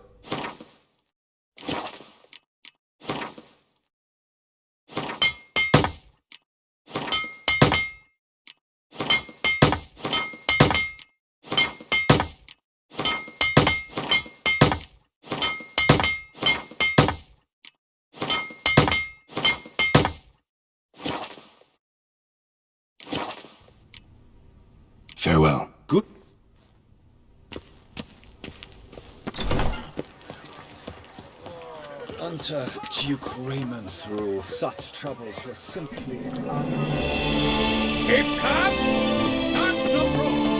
Farewell. Good. Under Duke Raymond's rule, such troubles were simply Keep calm! Start no brawls!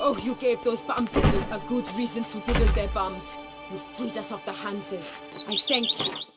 Oh, you gave those bum diddlers a good reason to diddle their bums. You freed us of the Hanses. I thank you.